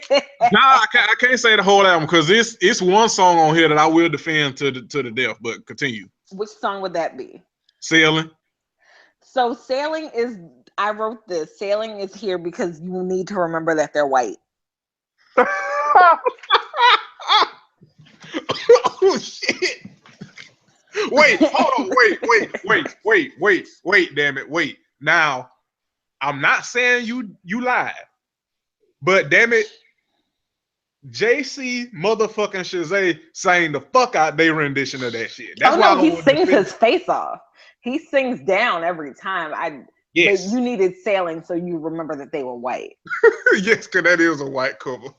I can't say the whole album because it's one song on here that I will defend to the death. But continue. Which song would that be? Sailing. So Sailing is. I wrote this. Sailing is here because you need to remember that they're white. Oh shit! Wait, hold on, wait, damn it, wait. Now, I'm not saying you lied, but damn it, JC motherfucking Shazay sang the fuck out their rendition of that shit. That's why he sings his face off. He sings down every time. Yes. But you needed Sailing so you remember that they were white. Yes, because that is a white cover.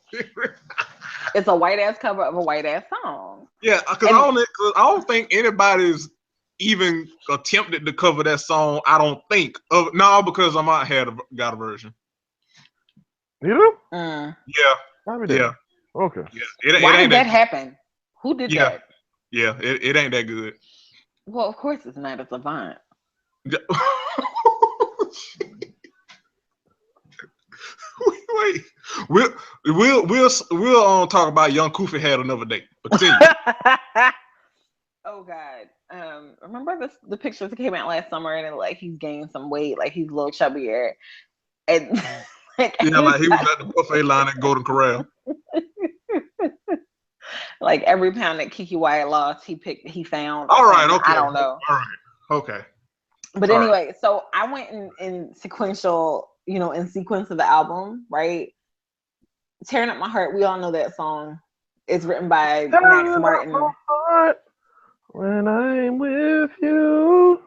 It's a white ass cover of a white ass song. Yeah, because I don't think anybody's even attempted to cover that song. I don't think because I might have got a version. You know? Yeah. Yeah. Okay. Yeah. Why did that happen? Who did that? Yeah, it ain't that good. Well, of course it's not. It's Avant. Wait, we'll talk about Young Koofy had another day. But continue. Oh God. Remember the pictures that came out last summer and like he's gained some weight, like he's a little chubbier. And like he was at the buffet line at Golden Corral. Like every pound that Keke Wyatt lost, he found. All right, okay. I don't know. All right, okay. But anyway, so I went in sequential, in sequence of the album, right? Tearing Up My Heart, we all know that song. It's written by Max Martin. When I'm with you.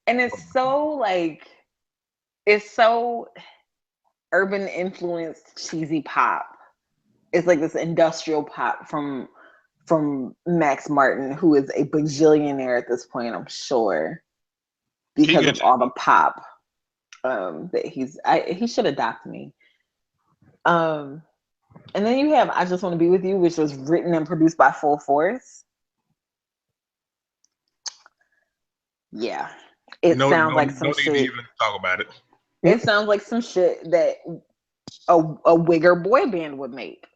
And it's so urban influenced cheesy pop. It's like this industrial pop from Max Martin, who is a bajillionaire at this point, I'm sure, because of all the pop that he should adopt me. And then you have I Just Want to Be With You, which was written and produced by Full Force. Yeah. Sounds like some shit. Even talk about it. It sounds like some shit that a wigger boy band would make.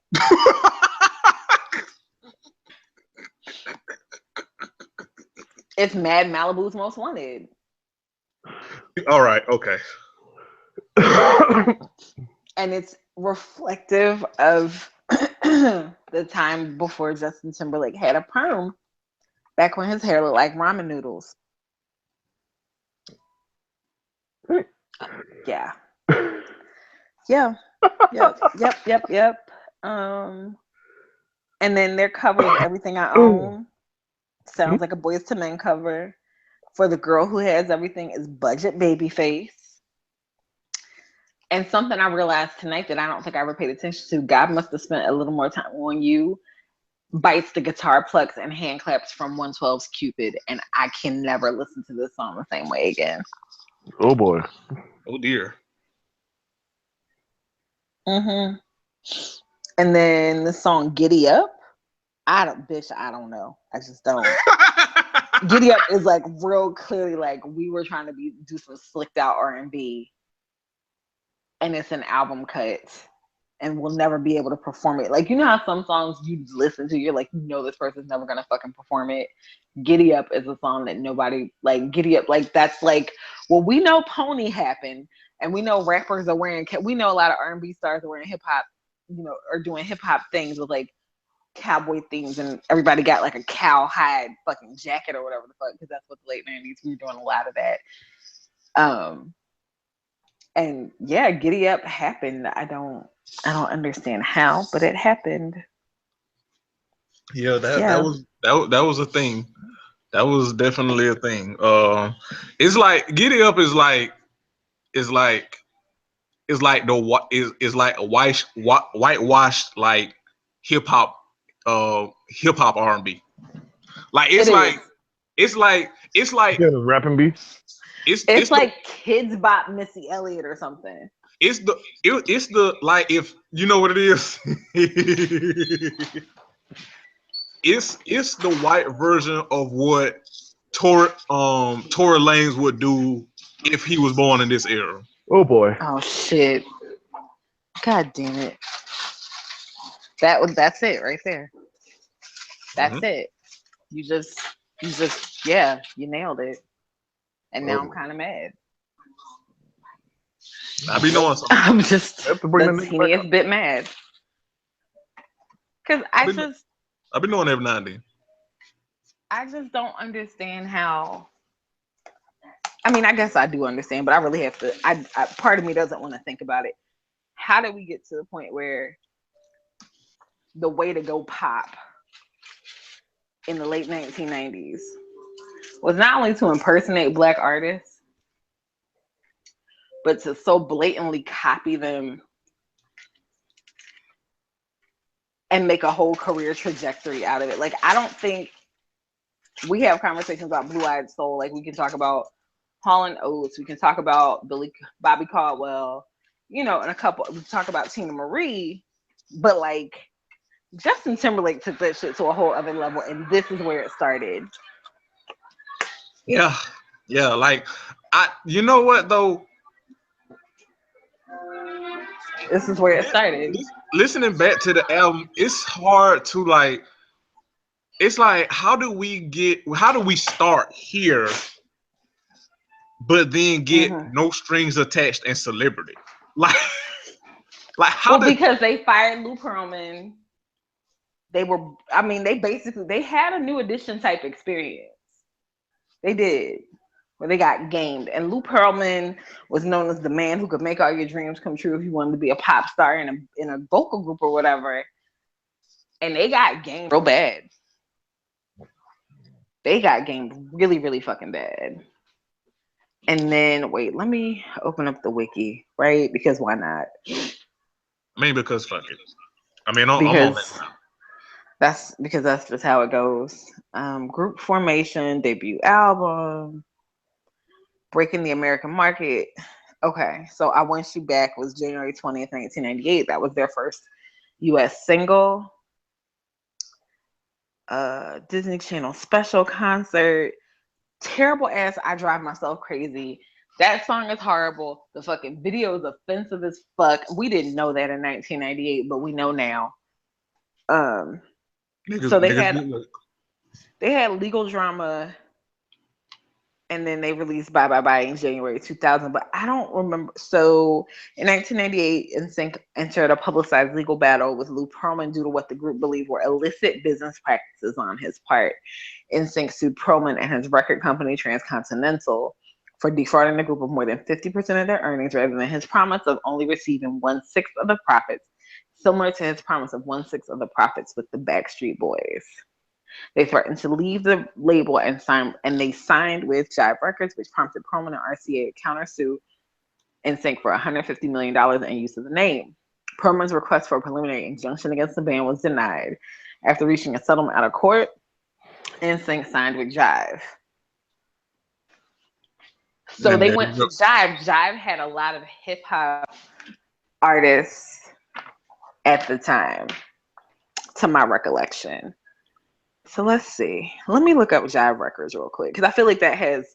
It's Mad Malibu's Most Wanted. All right, okay. And it's reflective of the time before Justin Timberlake had a perm, back when his hair looked like ramen noodles. Yeah. Yep. And then their cover of Everything I Own sounds like a Boyz II Men cover. For the Girl Who Has Everything is Budget Babyface. And something I realized tonight that I don't think I ever paid attention to, God must have spent a little more time on you, bites the guitar plucks and hand claps from 112's Cupid. And I can never listen to this song the same way again. Oh boy. Oh dear. Mm-hmm. And then the song Giddy Up. I don't know. I just don't. Giddy Up is like real clearly like we were trying to do some slicked out R&B, and it's an album cut, and we'll never be able to perform it. Like, you know how some songs you listen to, you're like, this person's never gonna fucking perform it. Giddy Up is a song that nobody like. Giddy Up, like that's like, well, we know Pony happened, and we know rappers are wearing. We know a lot of R&B stars are wearing hip hop, are doing hip hop things with like cowboy themes, and everybody got like a cowhide fucking jacket or whatever the fuck, because that's what the late 90s we were doing a lot of that. And yeah, Giddy Up happened. I don't understand how, but it happened. Yeah, that was a thing. That was definitely a thing. It's like Giddy Up is like a whitewashed like hip hop R&B. Like it's like Yeah, the rapping beats. It's like Kids Bop Missy Elliott or something. It's the like, if you know what it is. It's the white version of what Tory Lanez would do if he was born in this era. Oh boy. Oh shit. God damn it. That's it right there. That's it. You just yeah, you nailed it. And now I'm kind of mad. I be knowing something. I'm just have to bring the teeniest bit mad. Cause I been knowing every now and then. I just don't understand how. I mean, I guess I do understand, but I really have to. I part of me doesn't want to think about it. How did we get to the point where the way to go pop in the late 1990s was not only to impersonate Black artists, but to so blatantly copy them and make a whole career trajectory out of it? Like, I don't think we have conversations about Blue Eyed Soul. Like, we can talk about Hall & Oates, we can talk about Bobby Caldwell, and a couple. We talk about Tina Marie, but like Justin Timberlake took that shit to a whole other level, and this is where it started. Yeah. Like, you know what though? This is where it started. Listening back to the album, it's hard to like. It's like, how do we start here, but then get no strings attached and celebrity? Like how? Well, because they fired Lou Pearlman. They had a New Edition type experience. They did. Where they got gamed. And Lou Pearlman was known as the man who could make all your dreams come true if you wanted to be a pop star in a vocal group or whatever. And they got gamed real bad. They got gamed really, really fucking bad. And then, wait, let me open up the wiki, right? Because why not? Because fuck it. I mean, I'm on that. That's just how it goes. Group formation, debut album, breaking the American market. Okay, so I Want You Back was January 20th, 1998. That was their first U.S. single. Disney Channel special concert. Terrible ass I Drive Myself Crazy. That song is horrible. The fucking video is offensive as fuck. We didn't know that in 1998, but we know now. So they had Legal Drama, and then they released Bye Bye Bye in January 2000. But I don't remember. So in 1998, NSYNC entered a publicized legal battle with Lou Pearlman due to what the group believed were illicit business practices on his part. NSYNC sued Pearlman and his record company Transcontinental for defrauding the group of more than 50% of their earnings, rather than his promise of only receiving 1/6 of the profits, similar to his promise of 1/6 of the profits with the Backstreet Boys. They threatened to leave the label and they signed with Jive Records, which prompted Pearlman and RCA to countersue NSYNC for $150 million in use of the name. Pearlman's request for a preliminary injunction against the band was denied. After reaching a settlement out of court, NSYNC signed with Jive. So they went to Jive. Jive had a lot of hip hop artists at the time, to my recollection. So let's see. Let me look up Jive Records real quick, because I feel like that has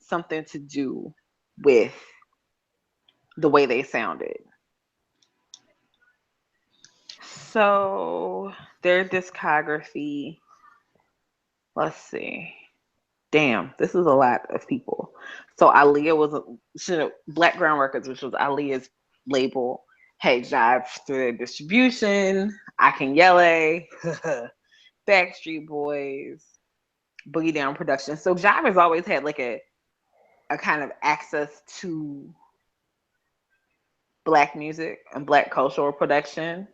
something to do with the way they sounded. So their discography, let's see. Damn, this is a lot of people. So Aaliyah was Black Ground Records, which was Aaliyah's label, had Jive through their distribution. I Can Yele, Backstreet Boys, Boogie Down Production. So Jive has always had like a kind of access to Black music and Black cultural production.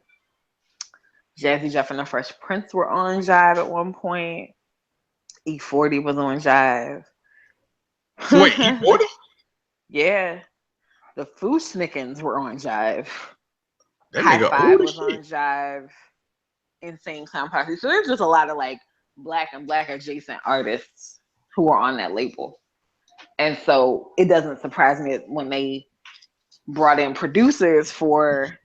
Jazzy Jeff and the Fresh Prince were on Jive at one point. E40 was on Jive. Wait, E40? Yeah. The Fu-Schnickens were on Jive. That High nigga Five old was as on shit. Jive. Insane Clown Posse. So there's just a lot of like black and black adjacent artists who are on that label. And so it doesn't surprise me when they brought in producers for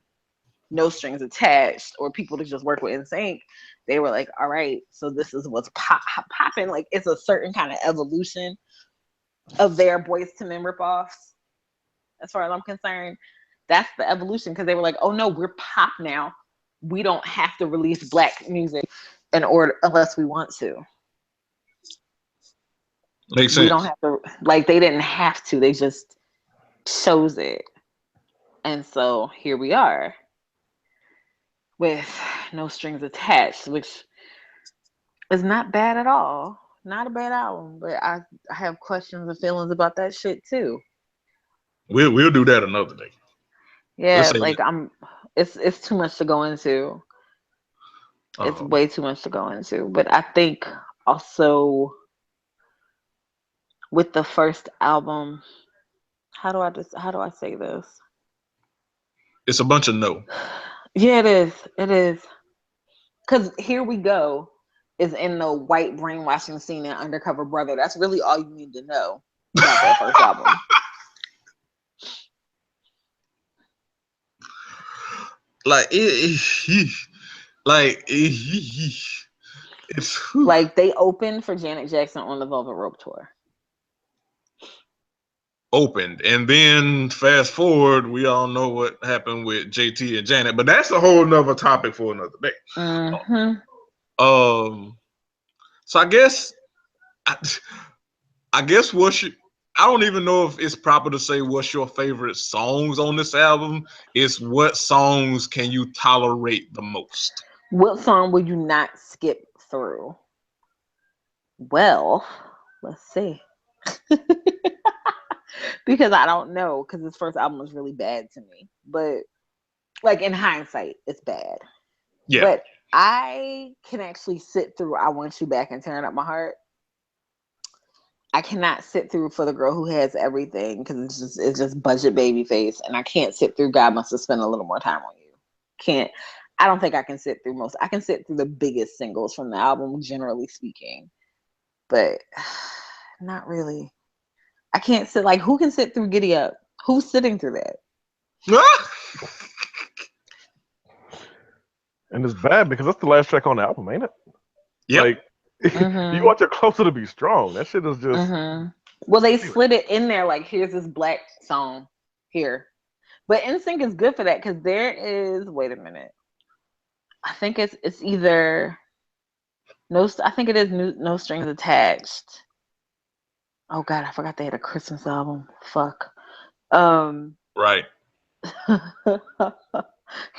No Strings Attached or people to just work with NSYNC. They were like, all right, so this is what's popping. Like, it's a certain kind of evolution of their Boys to Men ripoffs, as far as I'm concerned. That's the evolution, because they were like, oh no, we're pop now. We don't have to release black music in order unless we want to. Makes sense. We don't have to, like, they didn't have to. They just chose it. And so here we are with No Strings Attached, which is not bad at all. Not a bad album, but I have questions and feelings about that shit too. We'll do that another day. Yeah, like it's too much to go into. It's way too much to go into. But I think also with the first album, how do I say this? It's a bunch of no. Yeah, it is. It is. Because Here We Go is in the white brainwashing scene in Undercover Brother. That's really all you need to know about that first album. It's like they opened for Janet Jackson on the Velvet Rope tour. Opened, and then fast forward, we all know what happened with JT and Janet, but that's a whole nother topic for another day. Mm-hmm. So I guess I don't even know if it's proper to say what's your favorite songs on this album. It's what songs can you tolerate the most? What song would you not skip through? Well, let's see. Because I don't know, because this first album was really bad to me. But like in hindsight, it's bad. Yeah. But I can actually sit through I Want You Back and Tearing Up My Heart. I cannot sit through For the Girl Who Has Everything, because it's just budget baby face, and I can't sit through God Must Have Spent a Little More Time on You. I don't think I can sit through most. I can sit through the biggest singles from the album, generally speaking, but not really. I can't sit, like, who can sit through Giddy Up? Who's sitting through that? And it's bad because that's the last track on the album, ain't it? Yeah. Like, you want your Closer to Be Strong. That shit is just. Well, they slid it in there, like, here's this black song here. But NSYNC is good for that, because there is, wait a minute. I think it's either I think it is No Strings Attached. Oh God, I forgot they had a Christmas album. Fuck. Right.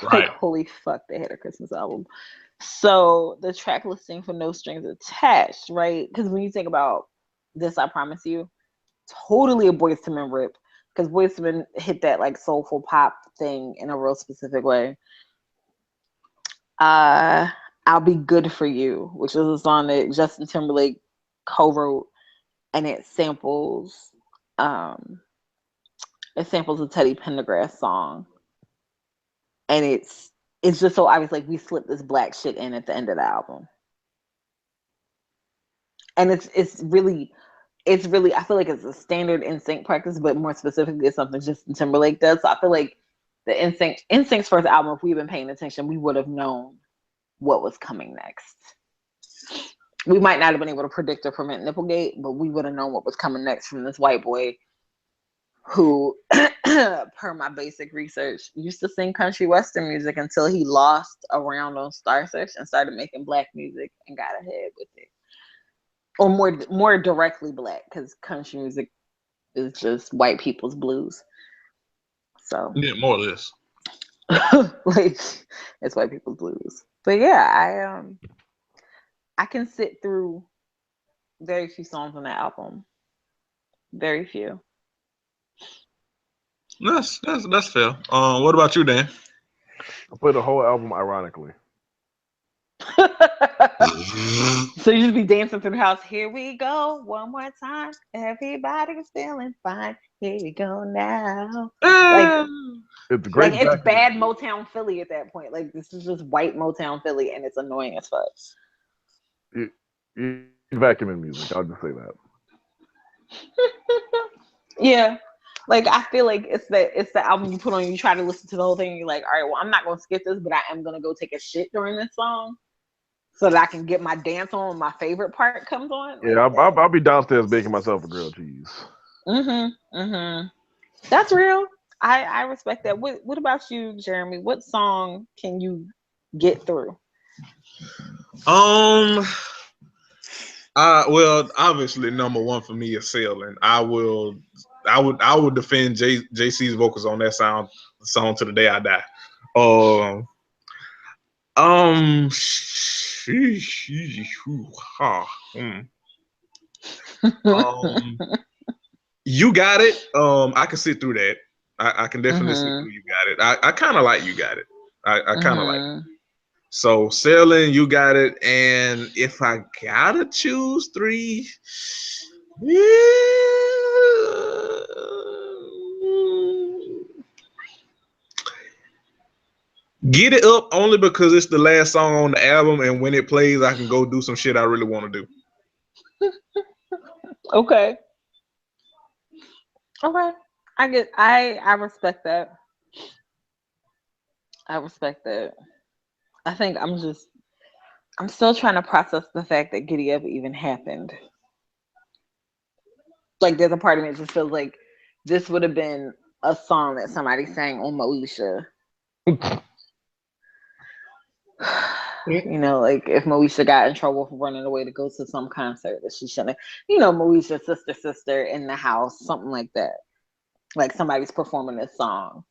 Like, holy fuck, they had a Christmas album. So the track listing for No Strings Attached, right? Because when you think about This, I Promise You, totally a Boys to Men rip, because Boys to Men hit that like soulful pop thing in a real specific way. I'll Be Good for You, which is a song that Justin Timberlake co-wrote, and it samples a Teddy Pendergrass song, and it's just so obvious, like, we slipped this black shit in at the end of the album, and it's really I feel like it's a standard NSYNC practice, but more specifically it's something Justin Timberlake does. So I feel like the NSYNC's first album, if we've been paying attention, we would have known what was coming next. We might not have been able to predict or prevent Nipplegate, but we would have known what was coming next from this white boy who, per my basic research, used to sing country western music until he lost a round on Star Search and started making black music and got ahead with it. Or more directly black, because country music is just white people's blues. So yeah, more or less. like, it's white people's blues. But yeah, I can sit through very few songs on that album. Very few. That's fair. What about you, Dan? I played the whole album ironically. So you just be dancing through the house. Here we go, one more time. Everybody's feeling fine. Here we go now. Like, it's great. Like, it's bad Motown Philly at that point. Like, this is just white Motown Philly, and it's annoying as fuck. He's vacuuming music. I'll just say that. Yeah. Like I feel like it's the album you put on, you try to listen to the whole thing, and you're like, all right, well, I'm not gonna skip this, but I am gonna go take a shit during this song so that I can get my dance on when my favorite part comes on. Yeah, Like I'll be downstairs baking myself a grilled cheese. That's real. I respect that. What about you, Jeremy? What song can you get through? Um, well, obviously, number one for me is "Sailing." I would defend JC's vocals on that song to the day I die. Um, ha, um, you got it. I can sit through that. I can definitely sit through. You got it. I kind of like you got it. I kind of like it. So "Sailing," you got it. And if I gotta choose three, "Get It Up" only because it's the last song on the album, and when it plays, I can go do some shit I really want to do. Okay. Okay. I respect that. I respect that. I think I'm still trying to process the fact that Giddy Up even happened. Like there's a part of me that just feels like this would have been a song that somebody sang on Moesha. You know, like if Moesha got in trouble for running away to go to some concert that she shouldn't have, Moesha's sister in the house, something like that. Like somebody's performing this song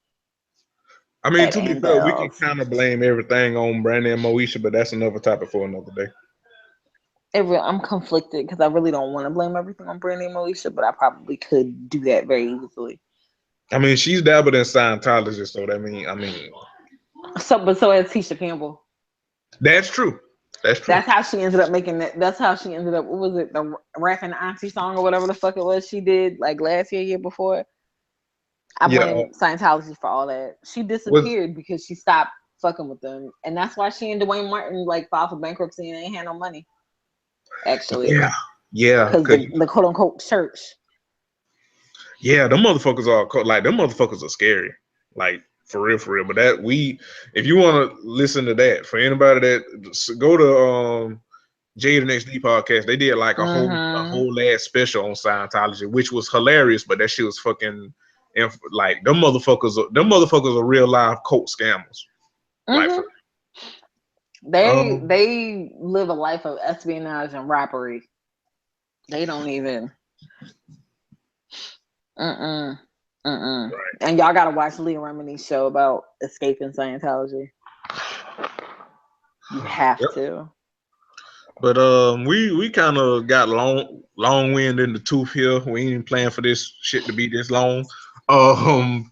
I mean, at to be fair, we can Annabelle's. kind of blame everything on Brandy and Moesha, but that's another topic for another day. I'm conflicted because I really don't want to blame everything on Brandy and Moesha, but I probably could do that very easily. I mean, she's dabbled in Scientology, so I mean, So is Tisha Campbell. that's true. That's true. That's how she ended up making that. That's how she ended up. What was it? The rapping auntie song or whatever the fuck it was she did like last year before. I Yeah. blame Scientology for all that. She Was disappeared because she stopped fucking with them, and that's why she and Dwayne Martin like filed for bankruptcy and ain't had no money. Actually, yeah, because the quote unquote church. yeah, them motherfuckers are scary, like for real. But if you want to listen to that, for anybody that go to Jay the Next D podcast, they did like a whole last special on Scientology, which was hilarious, but that shit was fucking. Like them motherfuckers are real live cult scammers. Like they live a life of espionage and robbery. They don't even. Right. And y'all gotta watch Leah Remini's show about escaping Scientology. You have to. But we kind of got long wind in the tooth here. We ain't planning for this shit to be this long. First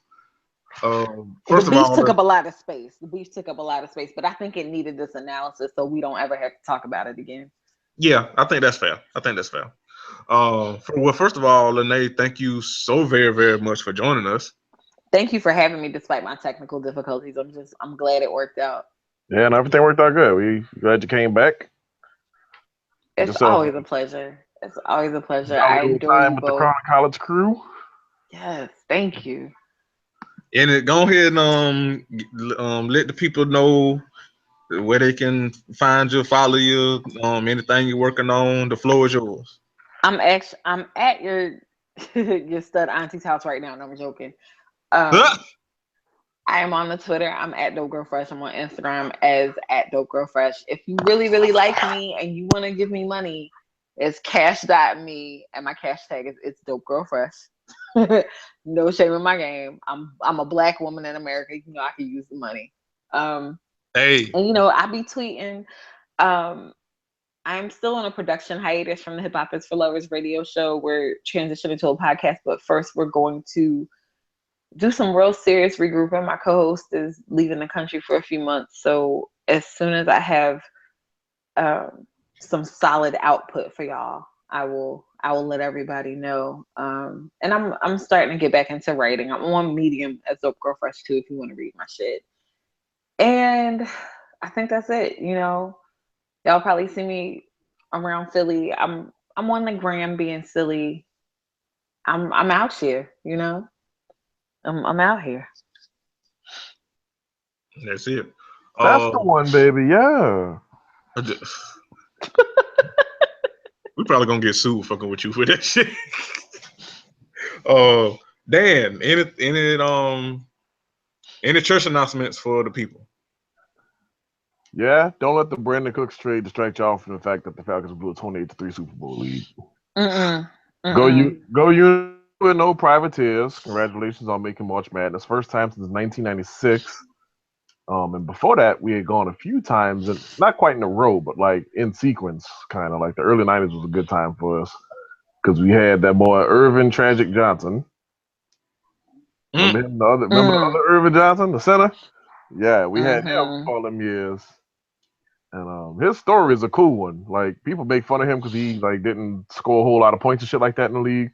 The of beef all, took up a lot of space. But I think it needed this analysis so we don't ever have to talk about it again. Yeah, I think that's fair. Well, first of all, Lene, thank you so very, very much for joining us. Thank you for having me despite my technical difficulties. I'm glad it worked out. Yeah, and everything worked out good. We glad you came back. It's always a pleasure. I adore time you with the both. College crew. Yes, thank you. And go ahead and let the people know where they can find you, follow you, anything you're working on. The floor is yours. I'm at your your stud auntie's house right now, and I'm joking. I am on the Twitter. I'm at Dope Girl Fresh. I'm on Instagram as at Dope Girl Fresh. If you really, really like me and you want to give me money, it's cash.me and my cash tag is it's Dope Girl Fresh. No shame in my game. I'm a black woman in America. I can use the money. Hey. And I be tweeting. I'm still on a production hiatus from the Hip Hop is for Lovers radio show. We're transitioning to a podcast, but first we're going to do some real serious regrouping. My co-host is leaving the country for a few months, so as soon as I have some solid output for y'all, I will let everybody know. And I'm starting to get back into writing. I'm on Medium as Dope Girl Fresh too, if you want to read my shit. And I think that's it. Y'all probably see me around Philly. I'm on the gram being silly. I'm out here, you know. I'm out here. That's it. That's the one, baby. Yeah. I just- we probably gonna get sued fucking with you for that shit. Dan, any church announcements for the people? Yeah, don't let the Brandon Cooks trade distract y'all from the fact that the Falcons blew a 28-3 Super Bowl lead. Mm-mm. Go UNO Privateers. Congratulations on making March Madness. First time since 1996. And before that, we had gone a few times, and not quite in a row, but like in sequence, kind of like the early 90s was a good time for us because we had that boy Irvin Tragic Johnson. Remember him? Remember the other Irvin Johnson, the center? Yeah, we had him for all them years. And his story is a cool one. Like people make fun of him because he like didn't score a whole lot of points and shit like that in the league.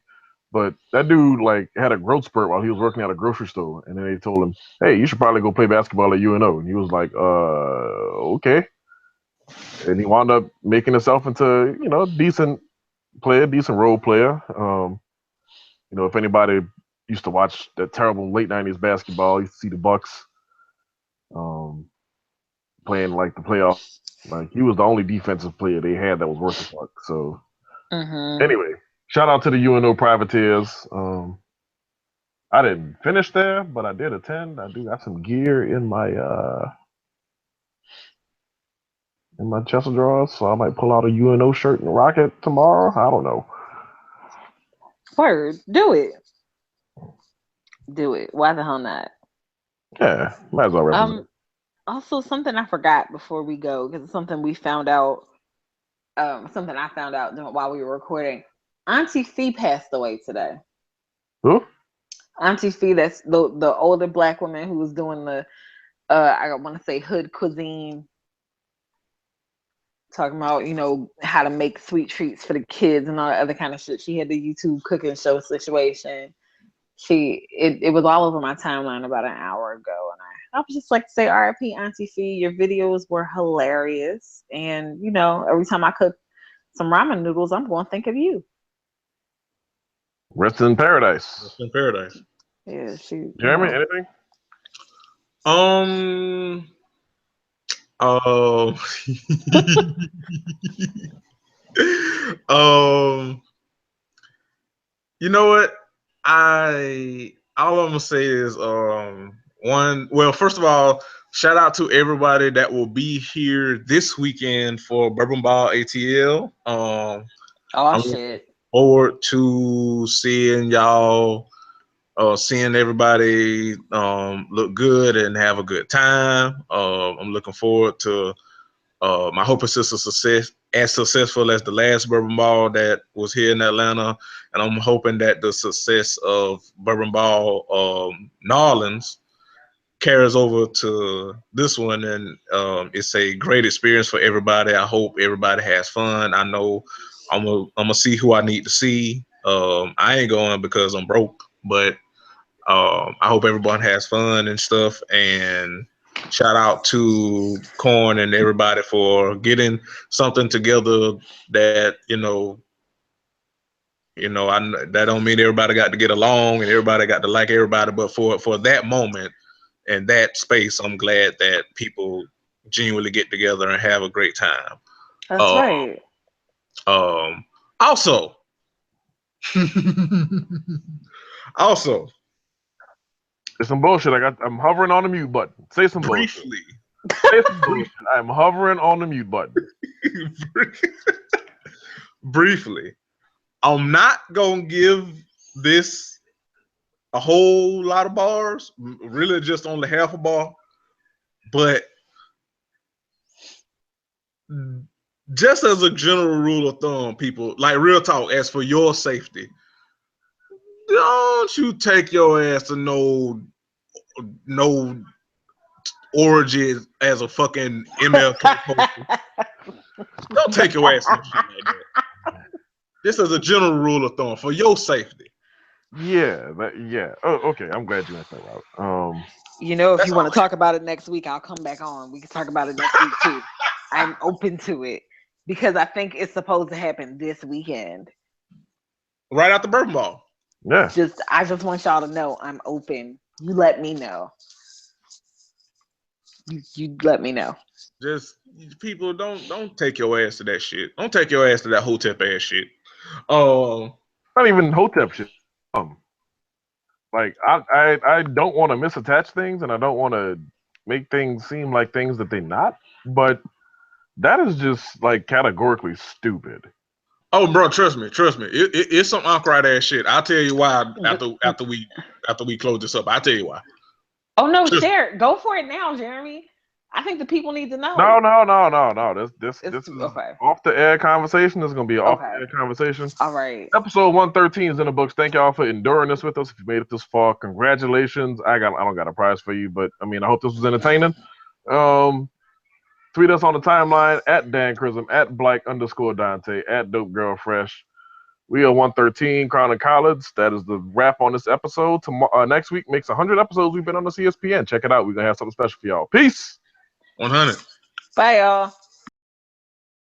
But that dude like had a growth spurt while he was working at a grocery store, and then they told him, "Hey, you should probably go play basketball at UNO." And he was like, okay." And he wound up making himself into decent player, decent role player. If anybody used to watch that terrible late '90s basketball, you see the Bucks playing like the playoff. Like he was the only defensive player they had that was worth the fuck. So anyway, shout out to the UNO Privateers. I didn't finish there, but I did attend. I do got some gear in my chest of drawers, so I might pull out a UNO shirt and rock it tomorrow. I don't know. Word, do it. Do it. Why the hell not? Yeah, might as well represent. Also, something I forgot before we go because it's something we found out. Something I found out while we were recording. Auntie Fee passed away today. Who? Auntie Fee, that's the older black woman who was doing the I want to say hood cuisine, talking about how to make sweet treats for the kids and all that other kind of shit. She had the YouTube cooking show situation. It was all over my timeline about an hour ago, and I would just like to say R.I.P. Auntie Fee. Your videos were hilarious, and every time I cook some ramen noodles, I'm going to think of you. Rest in paradise. Rest in paradise. Yeah, Jeremy, anything? You know what? All I'm gonna say is well, first of all, shout out to everybody that will be here this weekend for Bourbon Ball ATL. I'm shit. Forward to seeing y'all, seeing everybody look good and have a good time. I'm looking forward to I hope it's just as successful as the last Bourbon Ball that was here in Atlanta, and I'm hoping that the success of Bourbon Ball New Orleans carries over to this one, and it's a great experience for everybody. I hope everybody has fun. I know I'm gonna see who I need to see. I ain't going because I'm broke, but I hope everyone has fun and stuff. And shout out to Corn and everybody for getting something together that that don't mean everybody got to get along and everybody got to like everybody, but for that moment and that space, I'm glad that people genuinely get together and have a great time. That's right. Also, also, it's some bullshit. I'm hovering on the mute button. Say some bullshit. Say some bullshit. I'm hovering on the mute button. Briefly, I'm not gonna give this a whole lot of bars. Really, just only half a bar. But just as a general rule of thumb, people, like real talk, as for your safety, don't you take your ass to no origin as a fucking MLK poster. Don't take your ass no shit like that. Just as a general rule of thumb, for your safety. Yeah. Oh, okay. I'm glad you went that route. If you want to talk about it next week, I'll come back on. We can talk about it next week too. I'm open to it. because I think it's supposed to happen this weekend. Right after Bourbon Ball. Yeah. I just want y'all to know I'm open. You let me know. You let me know. Just people don't take your ass to that shit. Don't take your ass to that Hotep ass shit. Um, Not even Hotep shit. Like I don't want to misattach things, and I don't want to make things seem like things that they're not. But that is just like categorically stupid. oh, bro, trust me. It's some awkward ass shit. I'll tell you why after we close this up. I'll tell you why. Oh no, share. Go for it now, Jeremy. I think the people need to know. No. This is okay. off the air conversation. This is gonna be an off the Okay. air conversation. All right. Episode 113 is in the books. Thank y'all for enduring this with us. If you made it this far, congratulations. I don't got a prize for you, but I mean I hope this was entertaining. Tweet us on the timeline at Dan Chrism, at Blake_Dante, at Dope Girl Fresh. We are 113 Crown and Collards. That is the wrap on this episode. Next week makes 100 episodes we've been on the CSPN. Check it out. We're going to have something special for y'all. Peace. 100. Bye, y'all.